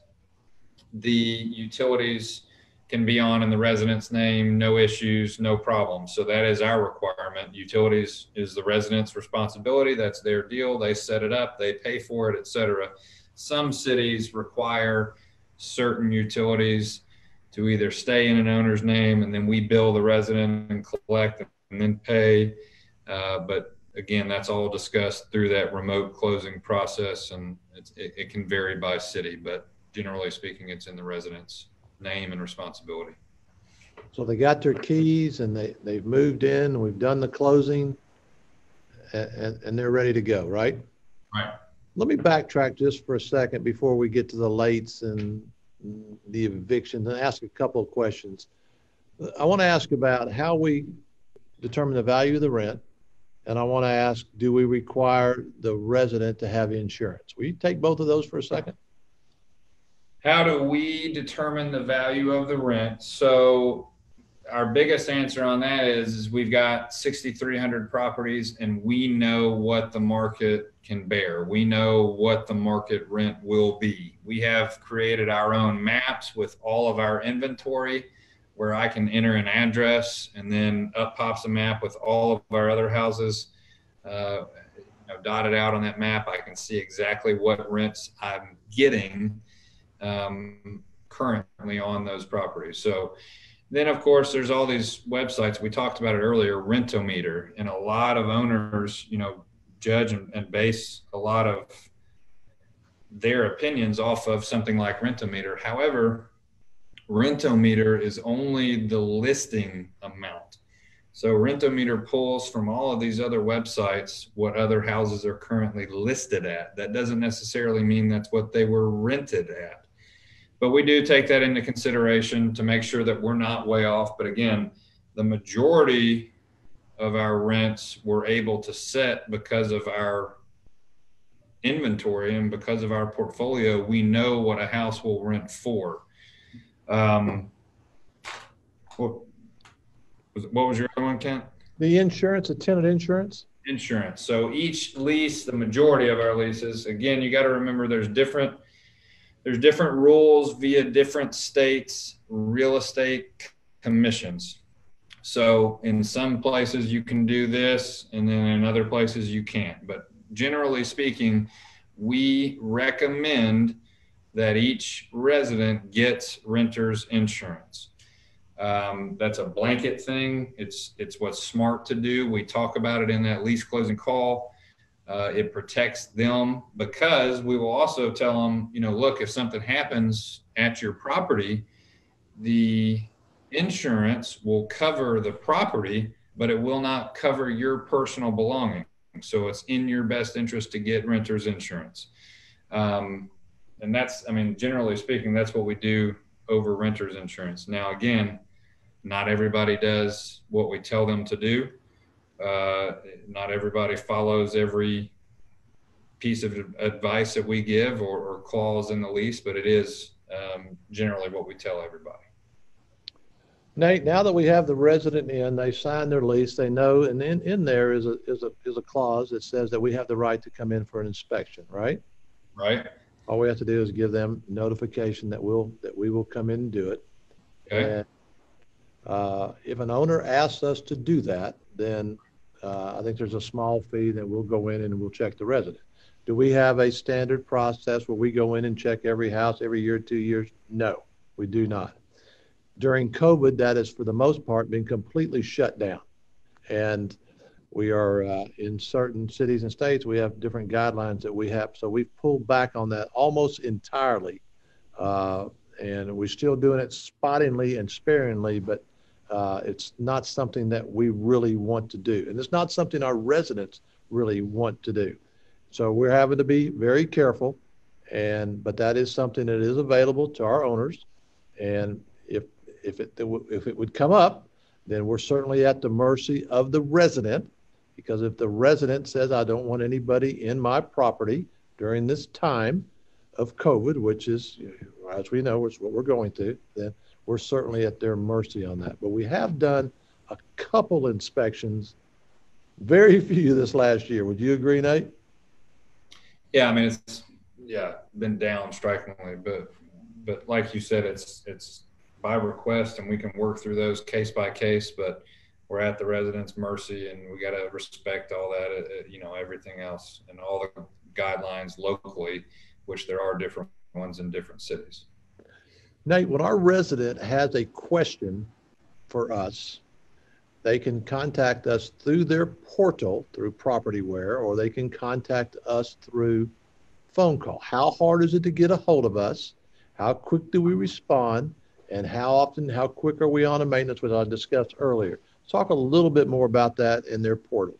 the utilities can be on in the resident's name, no issues, no problems. So that is our requirement. Utilities is the resident's responsibility. That's their deal. They set it up, they pay for it, etc. Some cities require certain utilities to either stay in an owner's name and then we bill the resident and collect and then pay. But again, that's all discussed through that remote closing process, and it can vary by city, but generally speaking, it's in the resident's name and responsibility. So they got their keys and they've moved in, and we've done the closing, and they're ready to go, right? Right. Let me backtrack just for a second before we get to the lates and the evictions and ask a couple of questions. I want to ask about how we determine the value of the rent. And I want to ask, do we require the resident to have insurance? Will you take both of those for a second? How do we determine the value of the rent? So our biggest answer on that is we've got 6,300 properties and we know what the market can bear. We know what the market rent will be. We have created our own maps with all of our inventory where I can enter an address and then up pops a map with all of our other houses dotted out on that map. I can see exactly what rents I'm getting currently on those properties. So then, of course, there's all these websites. We talked about it earlier, Rentometer, and a lot of owners, judge and base a lot of their opinions off of something like Rentometer. However, Rentometer is only the listing amount. So Rentometer pulls from all of these other websites what other houses are currently listed at. That doesn't necessarily mean that's what they were rented at. But we do take that into consideration to make sure that we're not way off. But again, the majority of our rents we're able to set because of our inventory and because of our portfolio. We know what a house will rent for. What was your other one, Kent? The insurance, the tenant insurance? Insurance. So each lease, the majority of our leases, again, you got to remember there's different rules via different states' real estate commissions. So in some places you can do this, and then in other places you can't. But generally speaking, we recommend that each resident gets renter's insurance. That's a blanket thing. It's what's smart to do. We talk about it in that lease closing call. It protects them because we will also tell them, look, if something happens at your property, the insurance will cover the property, but it will not cover your personal belongings. So it's in your best interest to get renter's insurance. And that's, generally speaking, that's what we do over renter's insurance. Now, again, not everybody does what we tell them to do. Not everybody follows every piece of advice that we give or clause in the lease, but it is generally what we tell everybody. Nate, now that we have the resident in, they sign their lease, they know, and in there is a clause that says that we have the right to come in for an inspection, right? Right. All we have to do is give them notification that we will come in and do it. Okay. And If an owner asks us to do that, then I think there's a small fee that we'll go in and we'll check the resident. Do we have a standard process where we go in and check every house every year, 2 years? No, we do not. During COVID, that has, for the most part, been completely shut down. And we are in certain cities and states, we have different guidelines that we have. So we've pulled back on that almost entirely. Uh, and we're still doing it spottingly and sparingly, but it's not something that we really want to do. And it's not something our residents really want to do. So we're having to be very careful. But that is something that is available to our owners. And if it would come up, then we're certainly at the mercy of the resident, because if the resident says, I don't want anybody in my property during this time of COVID, which is, as we know, is what we're going through, then we're certainly at their mercy on that. But we have done a couple inspections, very few this last year. Would you agree, Nate? Yeah, I mean, it's been down strikingly, but like you said, it's by request, and we can work through those case by case, but we're at the resident's mercy, and we got to respect all that, everything else and all the guidelines locally, which there are different ones in different cities. Nate, when our resident has a question for us, they can contact us through their portal, through Propertyware, or they can contact us through phone call. How hard is it to get a hold of us? How quick do we respond? And how quick are we on a maintenance, which I discussed earlier? Talk a little bit more about that in their portal.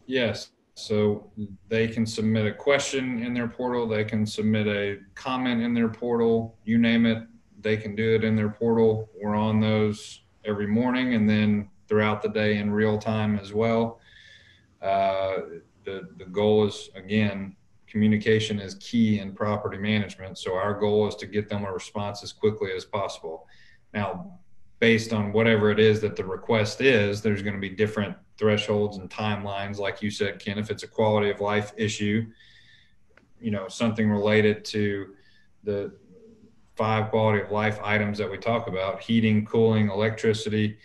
Yes. So they can submit a question in their portal. They can submit a comment in their portal. You name it, they can do it in their portal. We're on those every morning and then throughout the day in real time as well. The goal is, again, communication is key in property management. So our goal is to get them a response as quickly as possible. Now, based on whatever it is that the request is, there's going to be different thresholds and timelines. Like you said, Ken, if it's a quality of life issue, something related to the 5 quality of life items that we talk about, heating, cooling, electricity,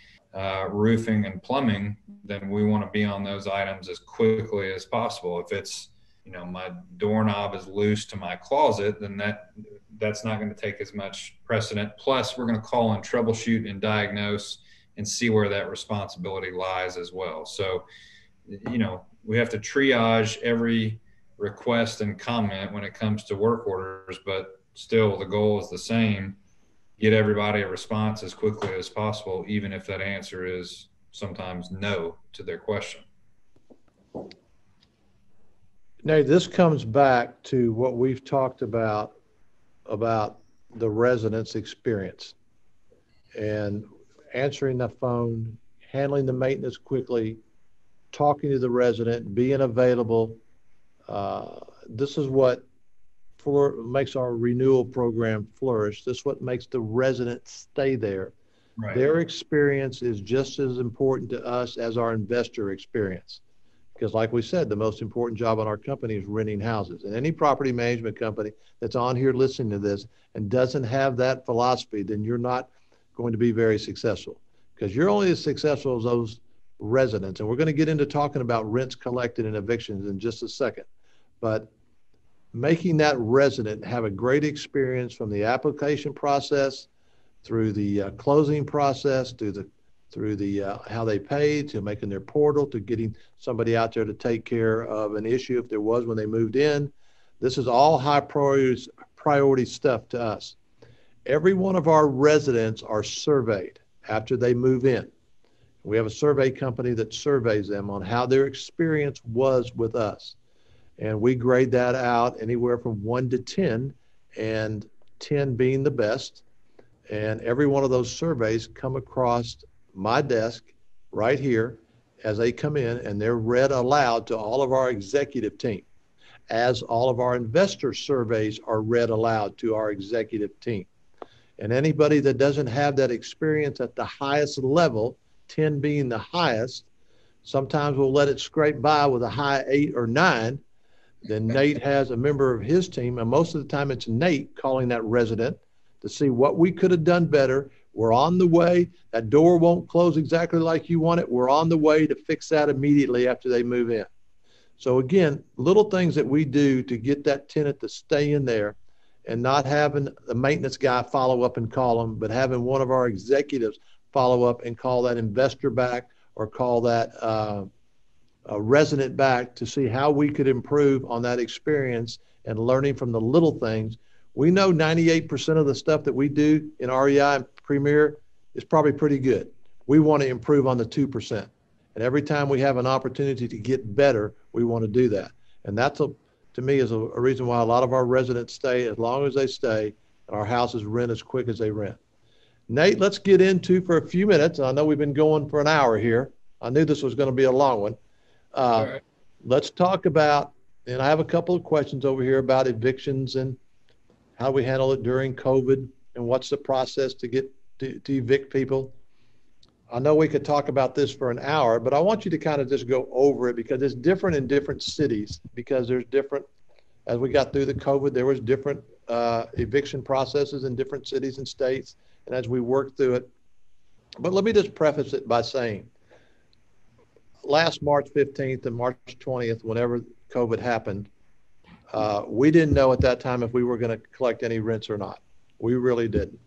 roofing, and plumbing, then we want to be on those items as quickly as possible. If it's, my doorknob is loose to my closet, then that's not going to take as much precedent. Plus, we're going to call and troubleshoot and diagnose and see where that responsibility lies as well. So, we have to triage every request and comment when it comes to work orders, but still the goal is the same: get everybody a response as quickly as possible, even if that answer is sometimes no to their question. Now, this comes back to what we've talked about the resident's experience and answering the phone, handling the maintenance quickly, talking to the resident, being available. This is what makes our renewal program flourish. This is what makes the resident stay there. Right. Their experience is just as important to us as our investor experience. Because like we said, the most important job on our company is renting houses. And any property management company that's on here listening to this and doesn't have that philosophy, then you're not going to be very successful, because you're only as successful as those residents. And we're going to get into talking about rents collected and evictions in just a second. But making that resident have a great experience from the application process, through the closing process, through the how they pay, to making their portal, to getting somebody out there to take care of an issue if there was when they moved in. This is all high priority stuff to us. Every one of our residents are surveyed after they move in. We have a survey company that surveys them on how their experience was with us. And we grade that out anywhere from 1 to 10, and 10 being the best. And every one of those surveys come across my desk right here as they come in, and they're read aloud to all of our executive team, as all of our investor surveys are read aloud to our executive team. And anybody that doesn't have that experience at the highest level, 10 being the highest, sometimes we'll let it scrape by with a high 8 or 9. Then Nate has a member of his team, and most of the time it's Nate calling that resident to see what we could have done better, We're on the way. That door won't close exactly like you want it. We're on the way to fix that immediately after they move in. So again, little things that we do to get that tenant to stay in there, and not having the maintenance guy follow up and call them, but having one of our executives follow up and call that investor back, or call that a resident back, to see how we could improve on that experience, and learning from the little things. We know 98% of the stuff that we do in REI and Premier is probably pretty good. We want to improve on the 2%. And every time we have an opportunity to get better, we want to do that. And that's, to me, is a reason why a lot of our residents stay as long as they stay, and our houses rent as quick as they rent. Nate, let's get into, for a few minutes, I know we've been going for an hour here. I knew this was going to be a long one. Right. Let's talk about, and I have a couple of questions over here about evictions and how we handle it during COVID, and what's the process to get to evict people. I know we could talk about this for an hour, but I want you to kind of just go over it, because it's different in different cities, because there's different, as we got through the COVID, there was different eviction processes in different cities and states, and as we work through it. But let me just preface it by saying, last March 15th and March 20th, whenever COVID happened, we didn't know at that time if we were going to collect any rents or not. We really didn't.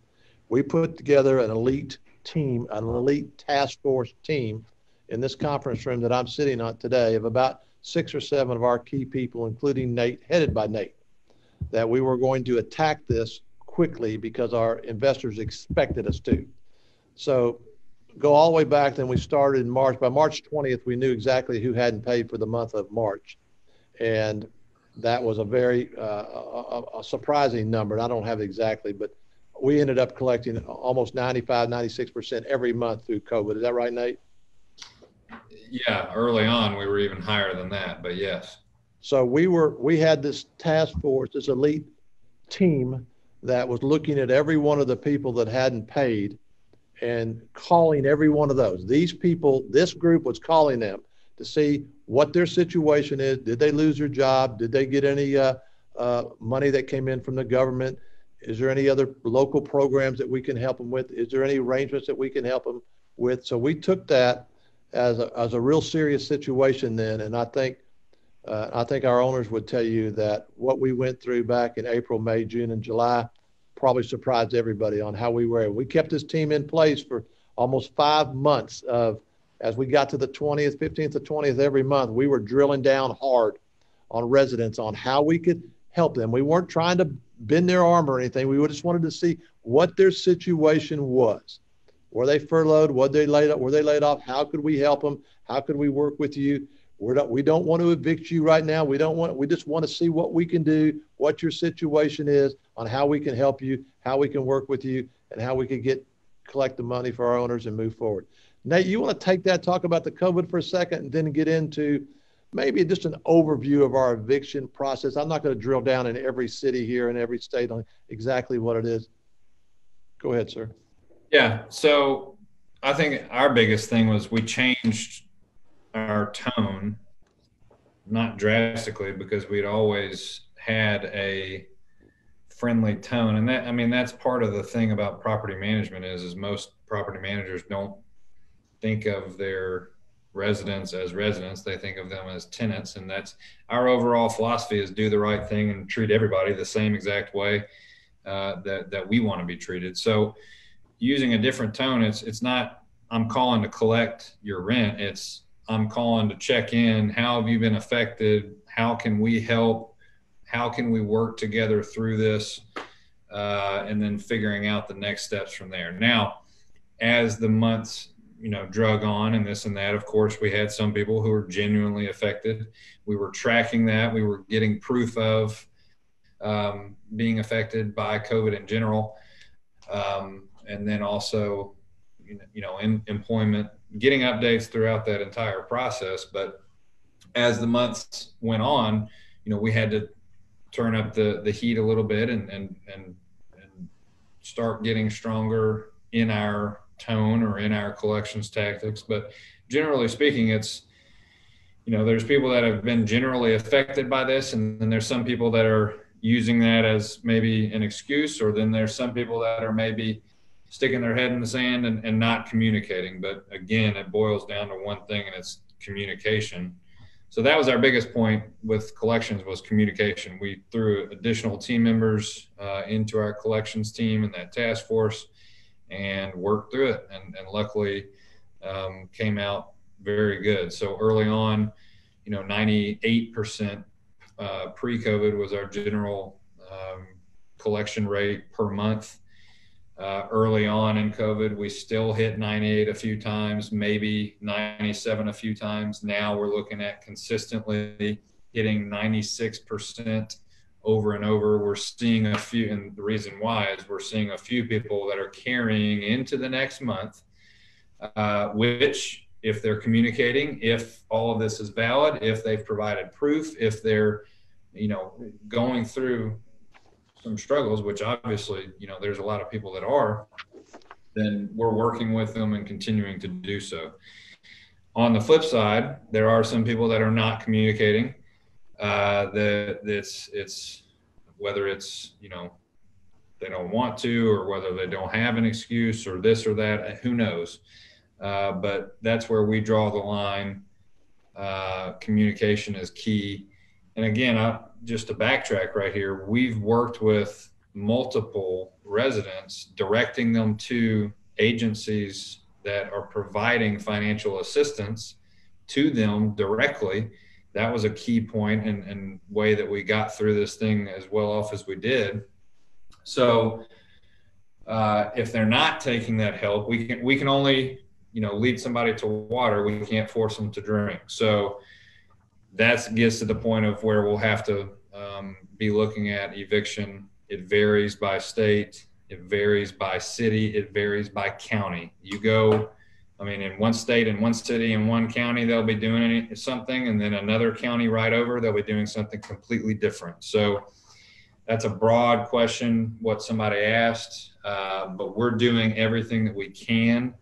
We put together an elite team, an elite task force team in this conference room that I'm sitting on today, of about 6 or 7 of our key people, including Nate, headed by Nate, that we were going to attack this quickly because our investors expected us to. So go all the way back, then we started in March. By March 20th, we knew exactly who hadn't paid for the month of March. And that was a very a surprising number. And I don't have it exactly, but we ended up collecting almost 95, 96% every month through COVID. Is that right, Nate? Yeah, early on we were even higher than that, but yes. So we had this task force, this elite team that was looking at every one of the people that hadn't paid and calling every one of those. These people, this group was calling them to see what their situation is. Did they lose their job? Did they get any money that came in from the government? Is there any other local programs that we can help them with? Is there any arrangements that we can help them with? So we took that as a real serious situation then. And I think our owners would tell you that what we went through back in April, May, June, and July probably surprised everybody on how we were. We kept this team in place for almost 5 months as we got to the 20th, 15th to 20th every month, we were drilling down hard on residents on how we could help them. We weren't trying to bend their arm or anything. We just wanted to see what their situation was. Were they furloughed? Were they laid off? How could we help them? How could we work with you? We don't want to evict you right now. We just want to see what we can do, what your situation is, on how we can help you, how we can work with you, and how we can collect the money for our owners and move forward. Nate, you want to take that, talk about the COVID for a second, and then get into maybe just an overview of our eviction process. I'm not going to drill down in every city here and every state on exactly what it is. Go ahead, sir. Yeah. So I think our biggest thing was we changed our tone, not drastically, because we'd always had a friendly tone. And that's part of the thing about property management is most property managers don't think of their residents as residents. They think of them as tenants. And that's our overall philosophy, is do the right thing and treat everybody the same exact way that we want to be treated. So using a different tone, it's not, I'm calling to collect your rent. It's, I'm calling to check in. How have you been affected? How can we help? How can we work together through this? And then figuring out the next steps from there. Now, as the months, drug on and this and that, of course, we had some people who were genuinely affected. We were tracking that. We were getting proof of being affected by COVID in general. And then also, in employment, getting updates throughout that entire process. But as the months went on, we had to turn up the heat a little bit and start getting stronger in our tone or in our collections tactics. But generally speaking, it's, there's people that have been generally affected by this, and then there's some people that are using that as maybe an excuse, or then there's some people that are maybe sticking their head in the sand and not communicating. But again, it boils down to one thing, and it's communication. So that was our biggest point with collections, was communication. We threw additional team members into our collections team and that task force and worked through it, and luckily came out very good. So early on, 98% pre-COVID was our general collection rate per month. Early on in COVID, we still hit 98 a few times, maybe 97 a few times. Now we're looking at consistently hitting 96% over and over. We're seeing a few, and the reason why is we're seeing a few people that are carrying into the next month, which, if they're communicating, if all of this is valid, if they've provided proof, if they're, going through some struggles, which obviously, there's a lot of people that are, then we're working with them and continuing to do so. On the flip side, there are some people that are not communicating. It's whether it's, they don't want to, or whether they don't have an excuse, or this or that, who knows? But that's where we draw the line. Communication is key. And again, just to backtrack right here, we've worked with multiple residents, directing them to agencies that are providing financial assistance to them directly. That was a key point and way that we got through this thing as well off as we did. So if they're not taking that help, we can only, lead somebody to water. We can't force them to drink. So that gets to the point of where we'll have to be looking at eviction. It varies by state. It varies by city. It varies by county. You go, in one state, in one city, in one county, they'll be doing something, and then another county right over, they'll be doing something completely different. So that's a broad question, what somebody asked, but we're doing everything that we can.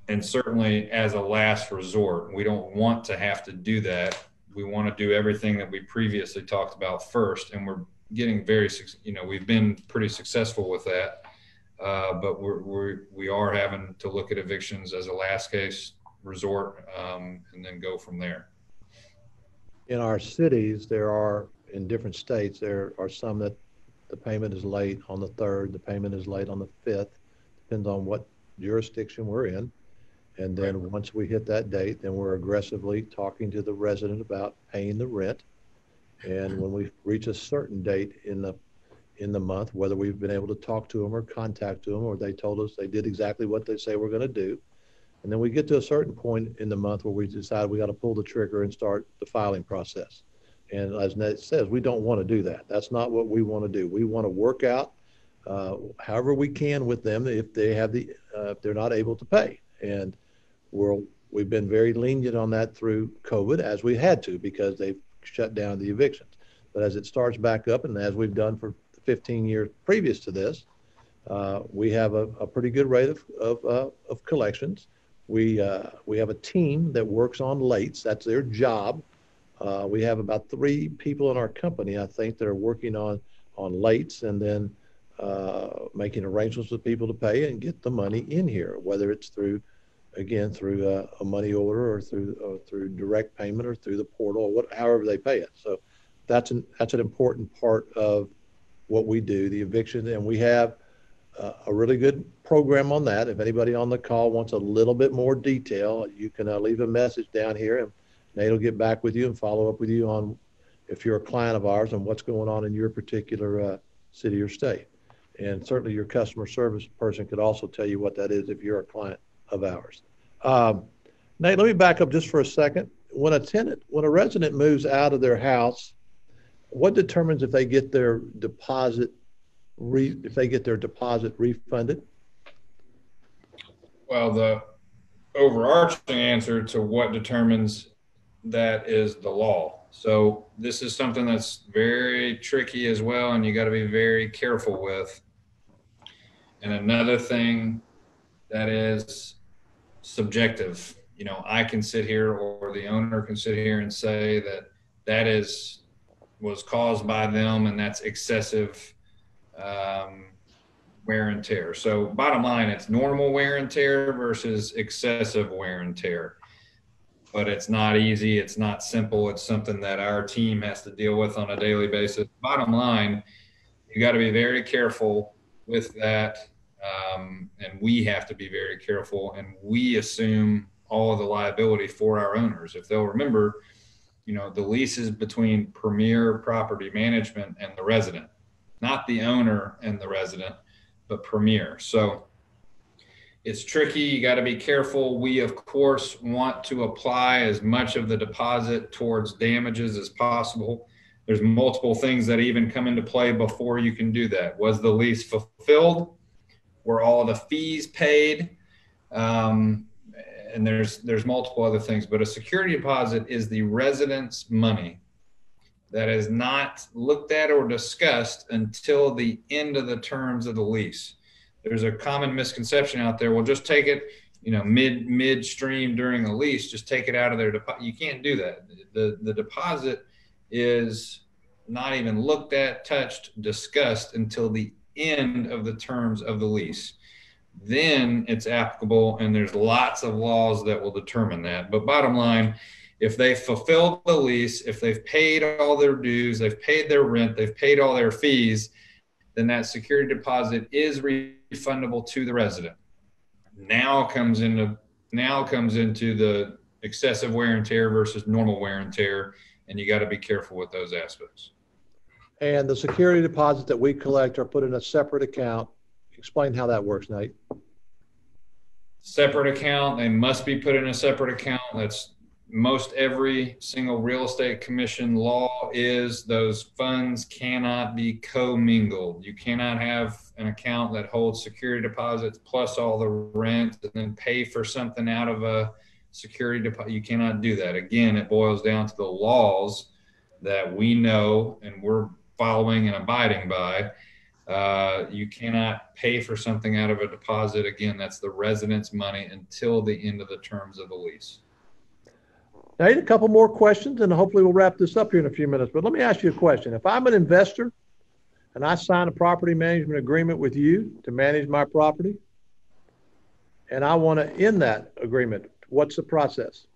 And certainly as a last resort, we don't want to have to do that. We want to do everything that we previously talked about first, and we're getting we've been pretty successful with that. But we are having to look at evictions as a last case resort, and then go from there. In our cities, in different states, there are some that the payment is late on the 3rd, the payment is late on the 5th, depends on what jurisdiction we're in. And then once we hit that date, then we're aggressively talking to the resident about paying the rent. And when we reach a certain date in the month, whether we've been able to talk to them or contact them, or they told us they did exactly what they say we're going to do. And then we get to a certain point in the month where we decide we got to pull the trigger and start the filing process. And as Nate says, we don't want to do that. That's not what we want to do. We want to work out however we can with them if they have if they're not able to pay. And we've been very lenient on that through COVID, as we had to, because they've shut down the evictions. But as it starts back up, and as we've done for 15 years previous to this, we have a pretty good rate of collections. We have a team that works on lates. That's their job. We have about 3 people in our company, I think, that are working on lates, and then making arrangements with people to pay and get the money in here, whether it's through a money order, or through direct payment, or through the portal, or however they pay it. So that's an important part of what we do, the eviction. And we have a really good program on that. If anybody on the call wants a little bit more detail, you can leave a message down here, and Nate will get back with you and follow up with you on, if you're a client of ours, and what's going on in your particular city or state. And certainly your customer service person could also tell you what that is if you're a client of ours. Nate, let me back up just for a second. When a resident moves out of their house, what determines if they get their deposit refunded? Well, the overarching answer to what determines that is the law. So this is something that's very tricky as well, and you got to be very careful with. And another thing that is subjective, I can sit here, or the owner can sit here and say that was caused by them, and that's excessive wear and tear. So bottom line, it's normal wear and tear versus excessive wear and tear. But it's not easy. It's not simple. It's something that our team has to deal with on a daily basis. Bottom line, you got to be very careful with that. And we have to be very careful, and we assume all of the liability for our owners. If they'll remember, the lease is between Premier Property Management and the resident, not the owner and the resident, but Premier. So it's tricky. You got to be careful. We, of course, want to apply as much of the deposit towards damages as possible. There's multiple things that even come into play before you can do that. Was the lease fulfilled? Were all the fees paid? And there's multiple other things, but a security deposit is the resident's money that is not looked at or discussed until the end of the terms of the lease. There's a common misconception out there. Well, just take it, midstream during the lease, just take it out of their deposit. You can't do that. The deposit is not even looked at, touched, discussed until the end of the terms of the lease. Then it's applicable, and there's lots of laws that will determine that. But bottom line, if they fulfilled the lease, if they've paid all their dues, they've paid their rent, they've paid all their fees, then that security deposit is refundable to the resident. Now comes into the excessive wear and tear versus normal wear and tear, and you got to be careful with those aspects. And the security deposits that we collect are put in a separate account. Explain how that works, Nate. Separate account. They must be put in a separate account. That's most every single real estate commission law is those funds cannot be commingled. You cannot have an account that holds security deposits plus all the rent and then pay for something out of a security deposit. You cannot do that. Again, it boils down to the laws that we know and we're following and abiding by. You cannot pay for something out of a deposit. Again, that's the resident's money until the end of the terms of the lease. Now, a couple more questions, and hopefully we'll wrap this up here in a few minutes. But let me ask you a question. If I'm an investor and I sign a property management agreement with you to manage my property, and I want to end that agreement, what's the process?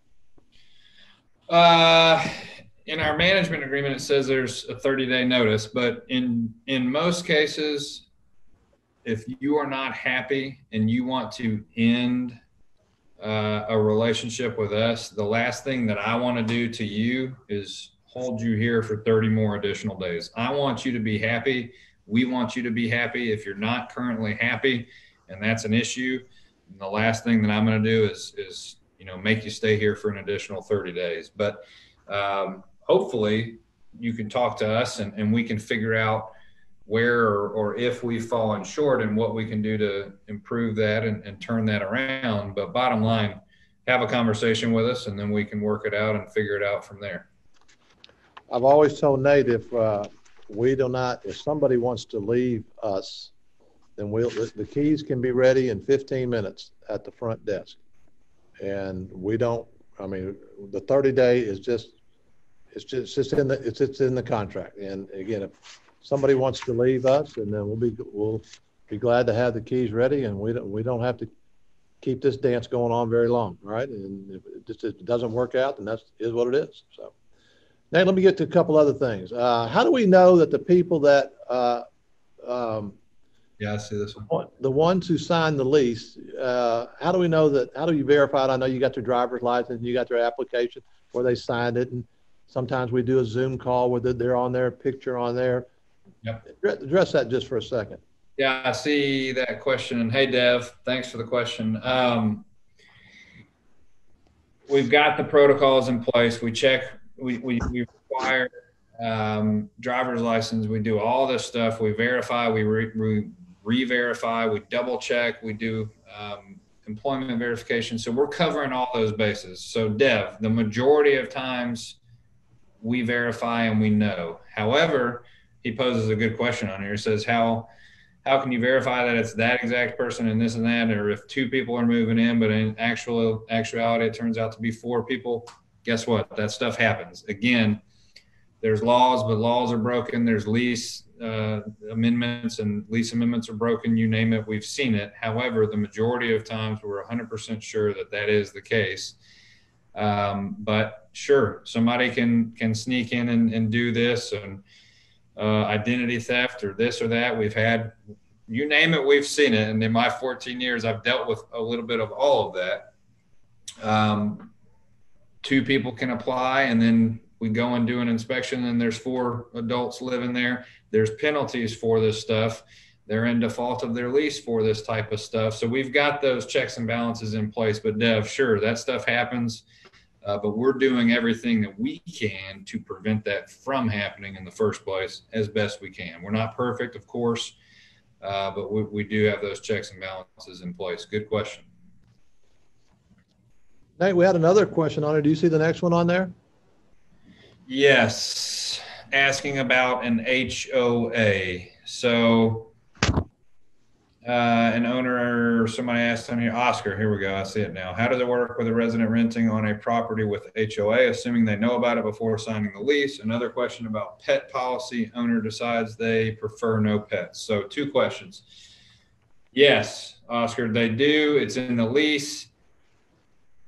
In our management agreement, it says there's a 30-day notice, but in most cases, if you are not happy and you want to end a relationship with us, the last thing that I want to do to you is hold you here for 30 more additional days. I want you to be happy. We want you to be happy. If you're not currently happy and that's an issue, the last thing that I'm going to do is make you stay here for an additional 30 days. But hopefully you can talk to us and we can figure out where or if we've fallen short and what we can do to improve that and turn that around. But bottom line, have a conversation with us and then we can work it out and figure it out from there. I've always told Nate if somebody wants to leave us, then the keys can be ready in 15 minutes at the front desk. And the 30-day is just in the contract. And again, if somebody wants to leave us, and then we'll be glad to have the keys ready, and we don't have to keep this dance going on very long, all right? And if it doesn't work out, then that is what it is. So, Nate, let me get to a couple other things. How do we know that the people that I see this one. The ones who signed the lease, how do we know that? How do you verify it? I know you got their driver's license, and you got their application where they signed it, and sometimes we do a Zoom call with they're on there, picture on there. Yep. Address that just for a second. Yeah, I see that question. And hey, Dev, thanks for the question. We've got the protocols in place. We check, we require driver's license. We do all this stuff. We verify, we re-verify, we double check, we do employment verification. So we're covering all those bases. So Dev, the majority of times we verify and we know. However, he poses a good question on here. He says, how can you verify that it's that exact person and this and that, or if 2 people are moving in, but in actuality, it turns out to be 4 people. Guess what? That stuff happens. Again, there's laws, but laws are broken. There's lease amendments and lease amendments are broken, you name it, we've seen it. However, the majority of times we're 100% sure that that is the case. But sure, somebody can sneak in and do this, and identity theft or this or that. We've had, you name it, we've seen it. And in my 14 years, I've dealt with a little bit of all of that. Two people can apply, and then we go and do an inspection, and there's 4 adults living there. There's penalties for this stuff. They're in default of their lease for this type of stuff. So we've got those checks and balances in place. But Dev, sure, that stuff happens. But we're doing everything that we can to prevent that from happening in the first place as best we can. We're not perfect, of course, but we do have those checks and balances in place. Good question. Nate, we had another question on it. Do you see the next one on there? Yes, asking about an HOA. So an owner, somebody asked on here, Oscar, here we go, I see it now. How does it work with a resident renting on a property with HOA, assuming they know about it before signing the lease? Another question about pet policy. Owner decides they prefer no pets. So 2 questions. Yes, Oscar, they do. It's in the lease,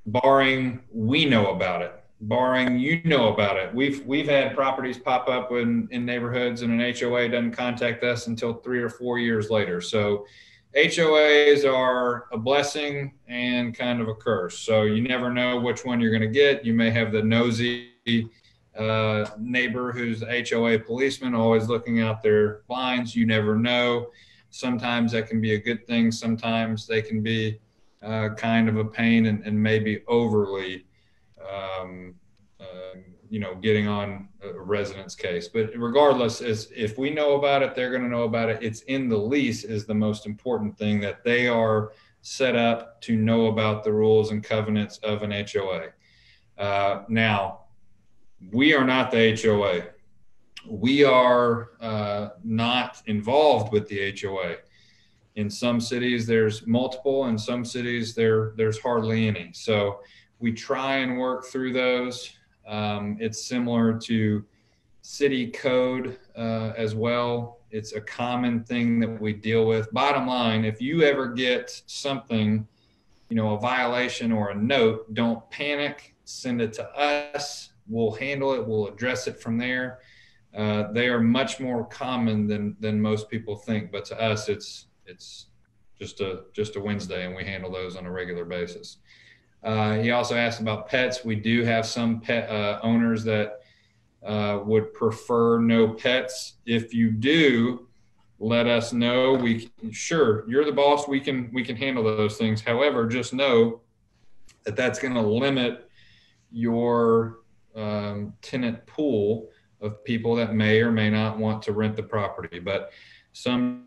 barring we know about it. Barring you know about it. We've had properties pop up in neighborhoods and an HOA doesn't contact us until 3 or 4 years later. So HOAs are a blessing and kind of a curse. So you never know which one you're going to get. You may have the nosy neighbor who's a HOA policeman always looking out their blinds. You never know. Sometimes that can be a good thing. Sometimes they can be kind of a pain and maybe overly getting on a resident's case. But regardless, if we know about it, they're going to know about it. It's in the lease is the most important thing, that they are set up to know about the rules and covenants of an HOA. Now, we are not the HOA. We are not involved with the HOA. In some cities, there's multiple. In some cities, there's hardly any. So we try and work through those. It's similar to city code as well. It's a common thing that we deal with. Bottom line, if you ever get something, a violation or a note, don't panic. Send it to us. We'll handle it. We'll address it from there. They are much more common than most people think. But to us, it's just a Wednesday, and we handle those on a regular basis. He also asked about pets. We do have some pet owners that would prefer no pets. If you do, let us know. Sure, you're the boss. We can handle those things. However, just know that that's going to limit your tenant pool of people that may or may not want to rent the property. But some,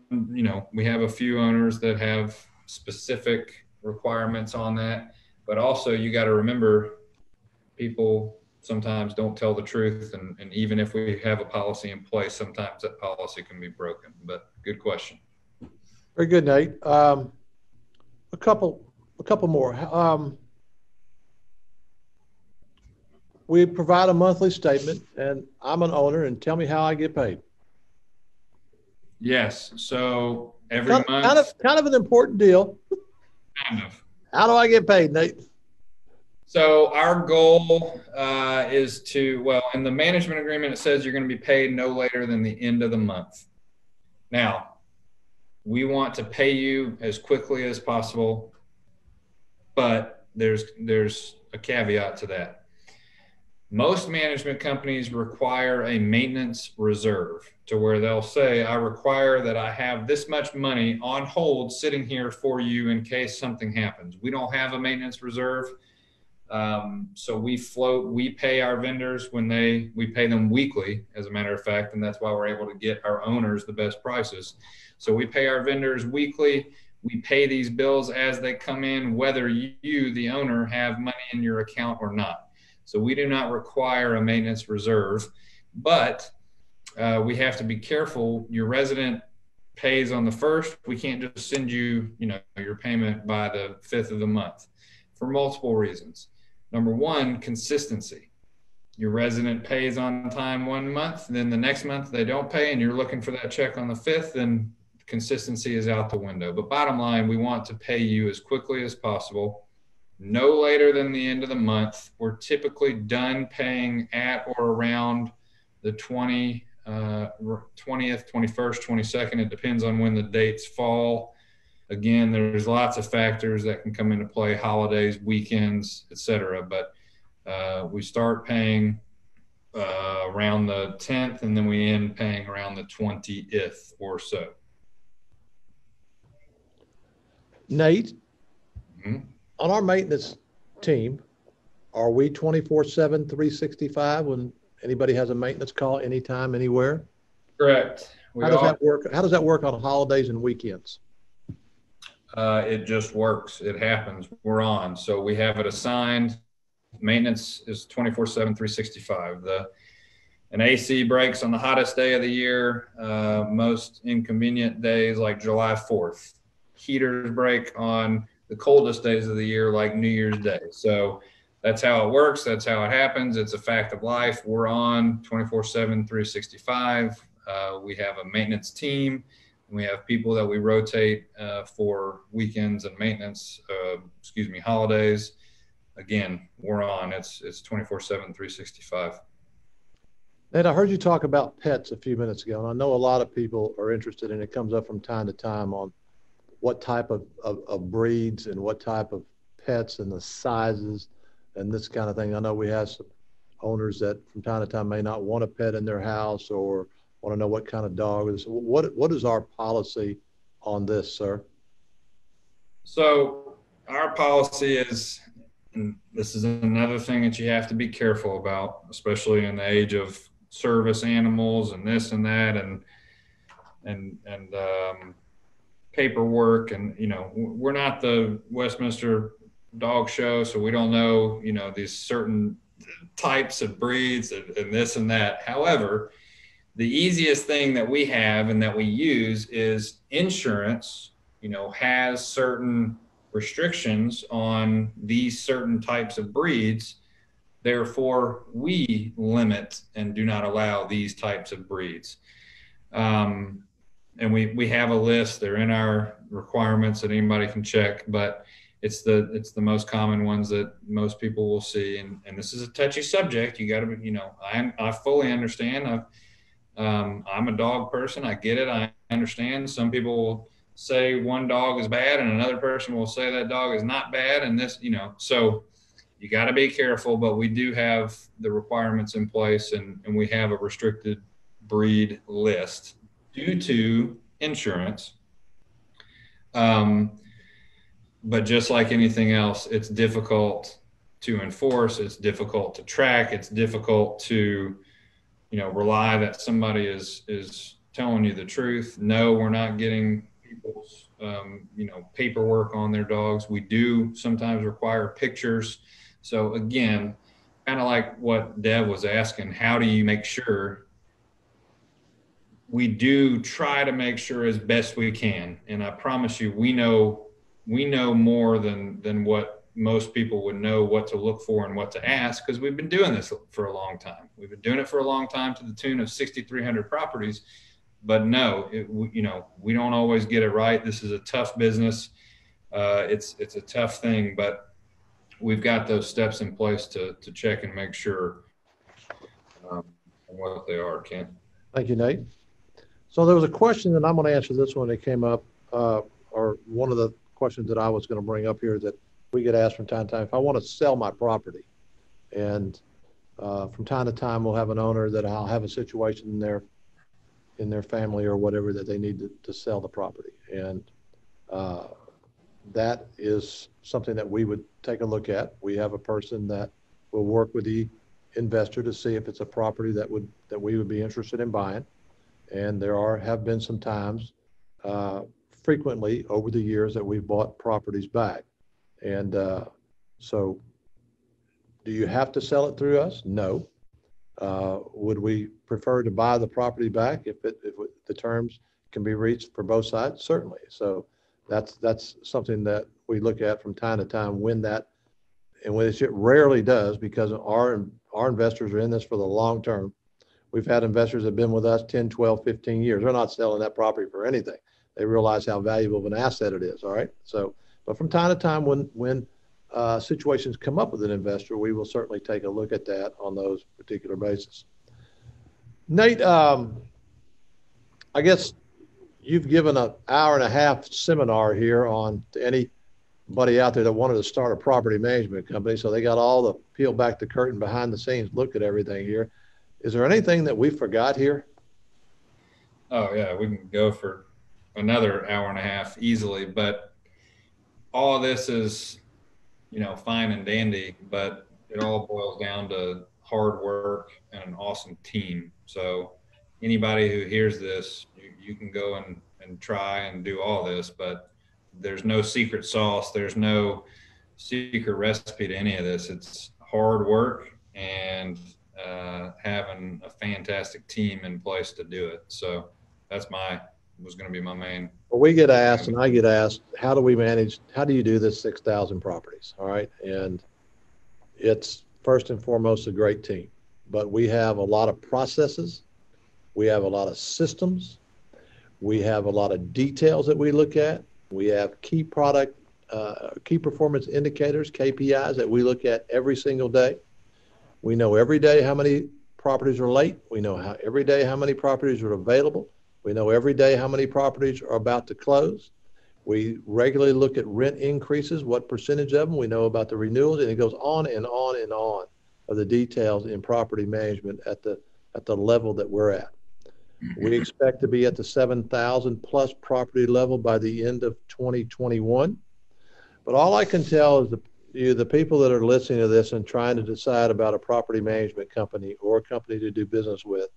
we have a few owners that have specific requirements on that. But also, you got to remember, people sometimes don't tell the truth. And even if we have a policy in place, sometimes that policy can be broken. But good question. Very good, Nate. A couple more. We provide a monthly statement, and I'm an owner, and tell me how I get paid. Yes. So every month. Kind of an important deal. Kind of. How do I get paid, Nate? So our goal is to, in the management agreement, it says you're going to be paid no later than the end of the month. Now, we want to pay you as quickly as possible, but there's a caveat to that. Most management companies require a maintenance reserve, to where they'll say, I require that I have this much money on hold sitting here for you in case something happens. We don't have a maintenance reserve. So we pay our vendors we pay them weekly, as a matter of fact, and that's why we're able to get our owners the best prices. So we pay our vendors weekly. We pay these bills as they come in, whether you, the owner, have money in your account or not. So we do not require a maintenance reserve, but we have to be careful. Your resident pays on the 1st. We can't just send you, your payment by the 5th of the month for multiple reasons. Number one, consistency. your resident pays on time 1 month, then the next month they don't pay, and you're looking for that check on the 5th, then consistency is out the window. But bottom line, we want to pay you as quickly as possible, no later than the end of the month. We're typically done paying at or around the 20th, 21st, 22nd. It depends on when the dates fall. Again, there's lots of factors that can come into play, holidays, weekends, etc. But we start paying around the 10th, and then we end paying around the 20th or so. Nate, on our maintenance team, are we 24/7, 365 when anybody has a maintenance call anytime, anywhere? Correct. How does that work? How does that work on holidays and weekends? It just works. It happens. We're on. So we have it assigned. Maintenance is 24/7, 365. An AC breaks on the hottest day of the year, most inconvenient days like July 4th. Heaters break on the coldest days of the year like New Year's Day. So that's how it works. That's how it happens. It's a fact of life. We're on 24/7, 365. We have a maintenance team. We have people that we rotate for weekends and maintenance, holidays. Again, we're on. It's 24/7, 365. Nate, I heard you talk about pets a few minutes ago, and I know a lot of people are interested, and it comes up from time to time on what type of breeds and what type of pets and the sizes and this kind of thing. I know we have some owners that from time to time may not want a pet in their house or want to know what kind of dog it is. What is our policy on this, sir? So our policy is, and this is another thing that you have to be careful about, especially in the age of service animals and this and that and paperwork. And, we're not the Westminster dog show, so we don't know, these certain types of breeds and this and that. However, the easiest thing that we have and that we use is insurance, has certain restrictions on these certain types of breeds. Therefore, we limit and do not allow these types of breeds. And we have a list. They're in our requirements that anybody can check, but it's the most common ones that most people will see. And this is a touchy subject. You got to be, I fully understand. I'm a dog person. I get it. I understand. Some people will say one dog is bad and another person will say that dog is not bad. And this, so you got to be careful, but we do have the requirements in place and we have a restricted breed list due to insurance. But just like anything else, it's difficult to enforce. It's difficult to track. It's difficult to, rely that somebody is telling you the truth. No, we're not getting people's, paperwork on their dogs. We do sometimes require pictures. So again, kind of like what Dev was asking, how do you make sure? We do try to make sure as best we can. And I promise you, we know more than what most people would know what to look for and what to ask, because we've been doing this for a long time. We've been doing it for a long time to the tune of 6,300 properties. But no, we don't always get it right. This is a tough business. It's a tough thing, but we've got those steps in place to check and make sure what they are, Kent. Thank you, Nate. So there was a question, and I'm going to answer this one that came up, or one of the questions that I was going to bring up here that we get asked from time to time. If I want to sell my property, and from time to time we'll have an owner that I'll have a situation in their family or whatever that they need to sell the property, and that is something that we would take a look at. We have a person that will work with the investor to see if it's a property that we would be interested in buying. And there have been some times, frequently over the years, that we've bought properties back. And so do you have to sell it through us? No. Would we prefer to buy the property back if the terms can be reached for both sides? Certainly. So that's something that we look at from time to time when it rarely does, because our investors are in this for the long term. We've had investors that have been with us 10, 12, 15 years. They're not selling that property for anything. They realize how valuable of an asset it is. All right. So, but from time to time, when situations come up with an investor, we will certainly take a look at that on those particular basis. Nate, I guess you've given an hour and a half seminar here on to anybody out there that wanted to start a property management company. So they got all the peel back the curtain behind the scenes, look at everything here. Is there anything that we forgot here? Oh yeah, we can go for another hour and a half easily, but all of this is, fine and dandy, but it all boils down to hard work and an awesome team. So anybody who hears this, you can go and try and do all this, but there's no secret sauce. There's no secret recipe to any of this. It's hard work and having a fantastic team in place to do it. So that's was going to be my main. Well, we get asked, and I get asked, how do you do this 6,000 properties? All right. And it's first and foremost a great team, but we have a lot of processes. We have a lot of systems. We have a lot of details that we look at. We have key performance indicators, KPIs that we look at every single day. We know every day how many properties are late. We know every day how many properties are available. We know every day how many properties are about to close. We regularly look at rent increases, what percentage of them. We know about the renewals, and it goes on and on and on of the details in property management at the level that we're at. We expect to be at the 7,000 plus property level by the end of 2021. But all I can tell is the people that are listening to this and trying to decide about a property management company or a company to do business with,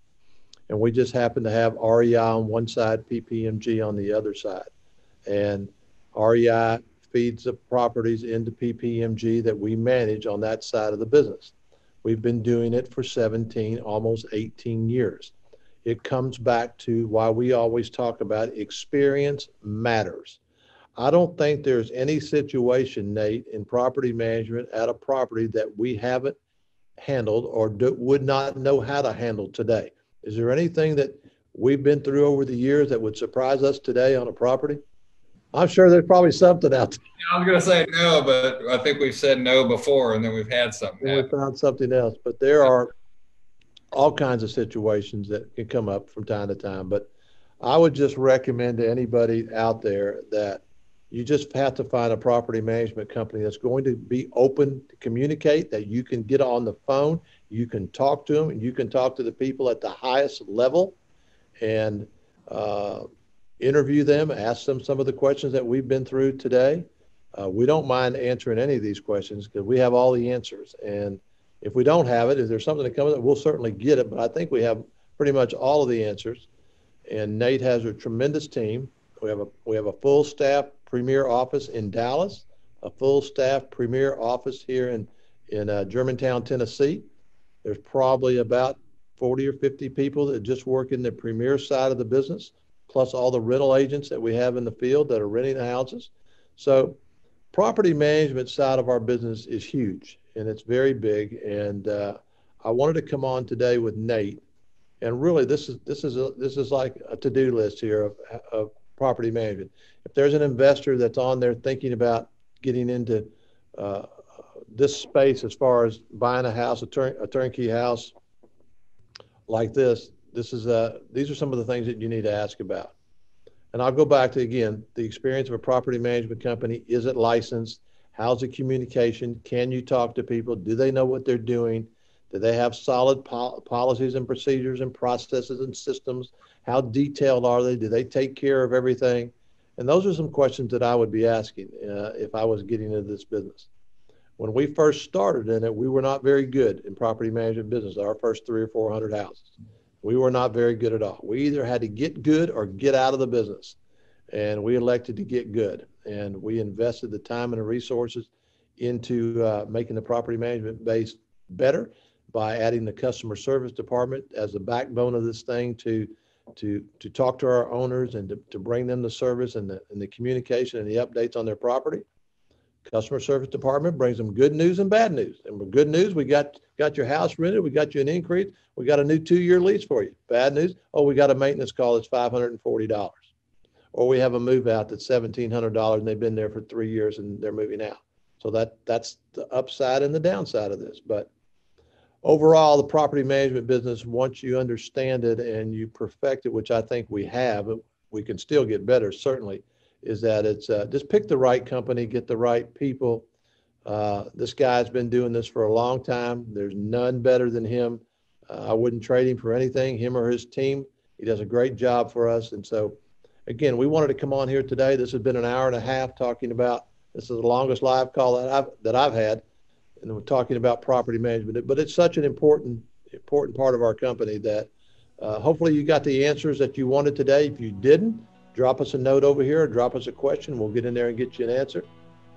and we just happen to have REI on one side, PPMG on the other side. And REI feeds the properties into PPMG that we manage on that side of the business. We've been doing it for 17, almost 18 years. It comes back to why we always talk about experience matters. I don't think there's any situation, Nate, in property management at a property that we haven't handled or would not know how to handle today. Is there anything that we've been through over the years that would surprise us today on a property? I'm sure there's probably something out there. I was going to say no, but I think we've said no before, and then we've had something happen. We found something else, but there are all kinds of situations that can come up from time to time. But I would just recommend to anybody out there that you just have to find a property management company that's going to be open to communicate, that you can get on the phone, you can talk to them, and you can talk to the people at the highest level and interview them, ask them some of the questions that we've been through today. We don't mind answering any of these questions because we have all the answers. And if we don't have it, if there's something that comes up, we'll certainly get it. But I think we have pretty much all of the answers. And Nate has a tremendous team. We have a full staff premier office in Dallas, a full staff premier office here in Germantown, Tennessee. There's probably about 40 or 50 people that just work in the premier side of the business, plus all the rental agents that we have in the field that are renting the houses. So property management side of our business is huge, and it's very big. And I wanted to come on today with Nate. And really, this is like a to-do list here of property management. If there's an investor that's on there thinking about getting into this space as far as buying a house, a turnkey house like this, these are some of the things that you need to ask about. And I'll go back to, again, the experience of a property management company. Is it licensed? How's the communication? Can you talk to people? Do they know what they're doing? Do they have solid policies and procedures and processes and systems? How detailed are they? Do they take care of everything? And those are some questions that I would be asking if I was getting into this business. When we first started in it, we were not very good in property management business. Our first 300 or 400 houses, we were not very good at all. We either had to get good or get out of the business. And we elected to get good. And we invested the time and the resources into making the property management base better by adding the customer service department as the backbone of this thing to talk to our owners and to bring them the service and the communication and the updates on their property. Customer service department brings them good news and bad news. And with good news, we got got your house rented. We got you an increase. We got a new 2-year lease for you. Bad news. Oh, we got a maintenance call that's $540. Or we have a move out that's $1,700 and they've been there for 3 years and they're moving out. So that's the upside and the downside of this. But overall, the property management business, once you understand it and you perfect it, which I think we have, but we can still get better, certainly, is that it's just pick the right company, get the right people. This guy's been doing this for a long time. There's none better than him. I wouldn't trade him for anything, him or his team. He does a great job for us. And so, again, we wanted to come on here today. This has been an hour and a half talking about, this is the longest live call that I've had. And we're talking about property management, but it's such an important part of our company that hopefully you got the answers that you wanted today. If you didn't, drop us a note over here, or drop us a question. We'll get in there and get you an answer.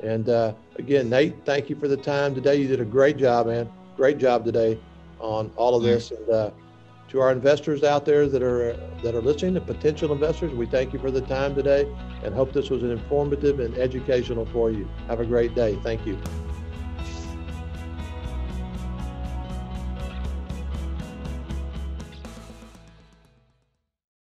And again, Nate, thank you for the time today. You did a great job, man. Great job today on all of this. And to our investors out there that are listening, the potential investors, we thank you for the time today and hope this was an informative and educational for you. Have a great day. Thank you.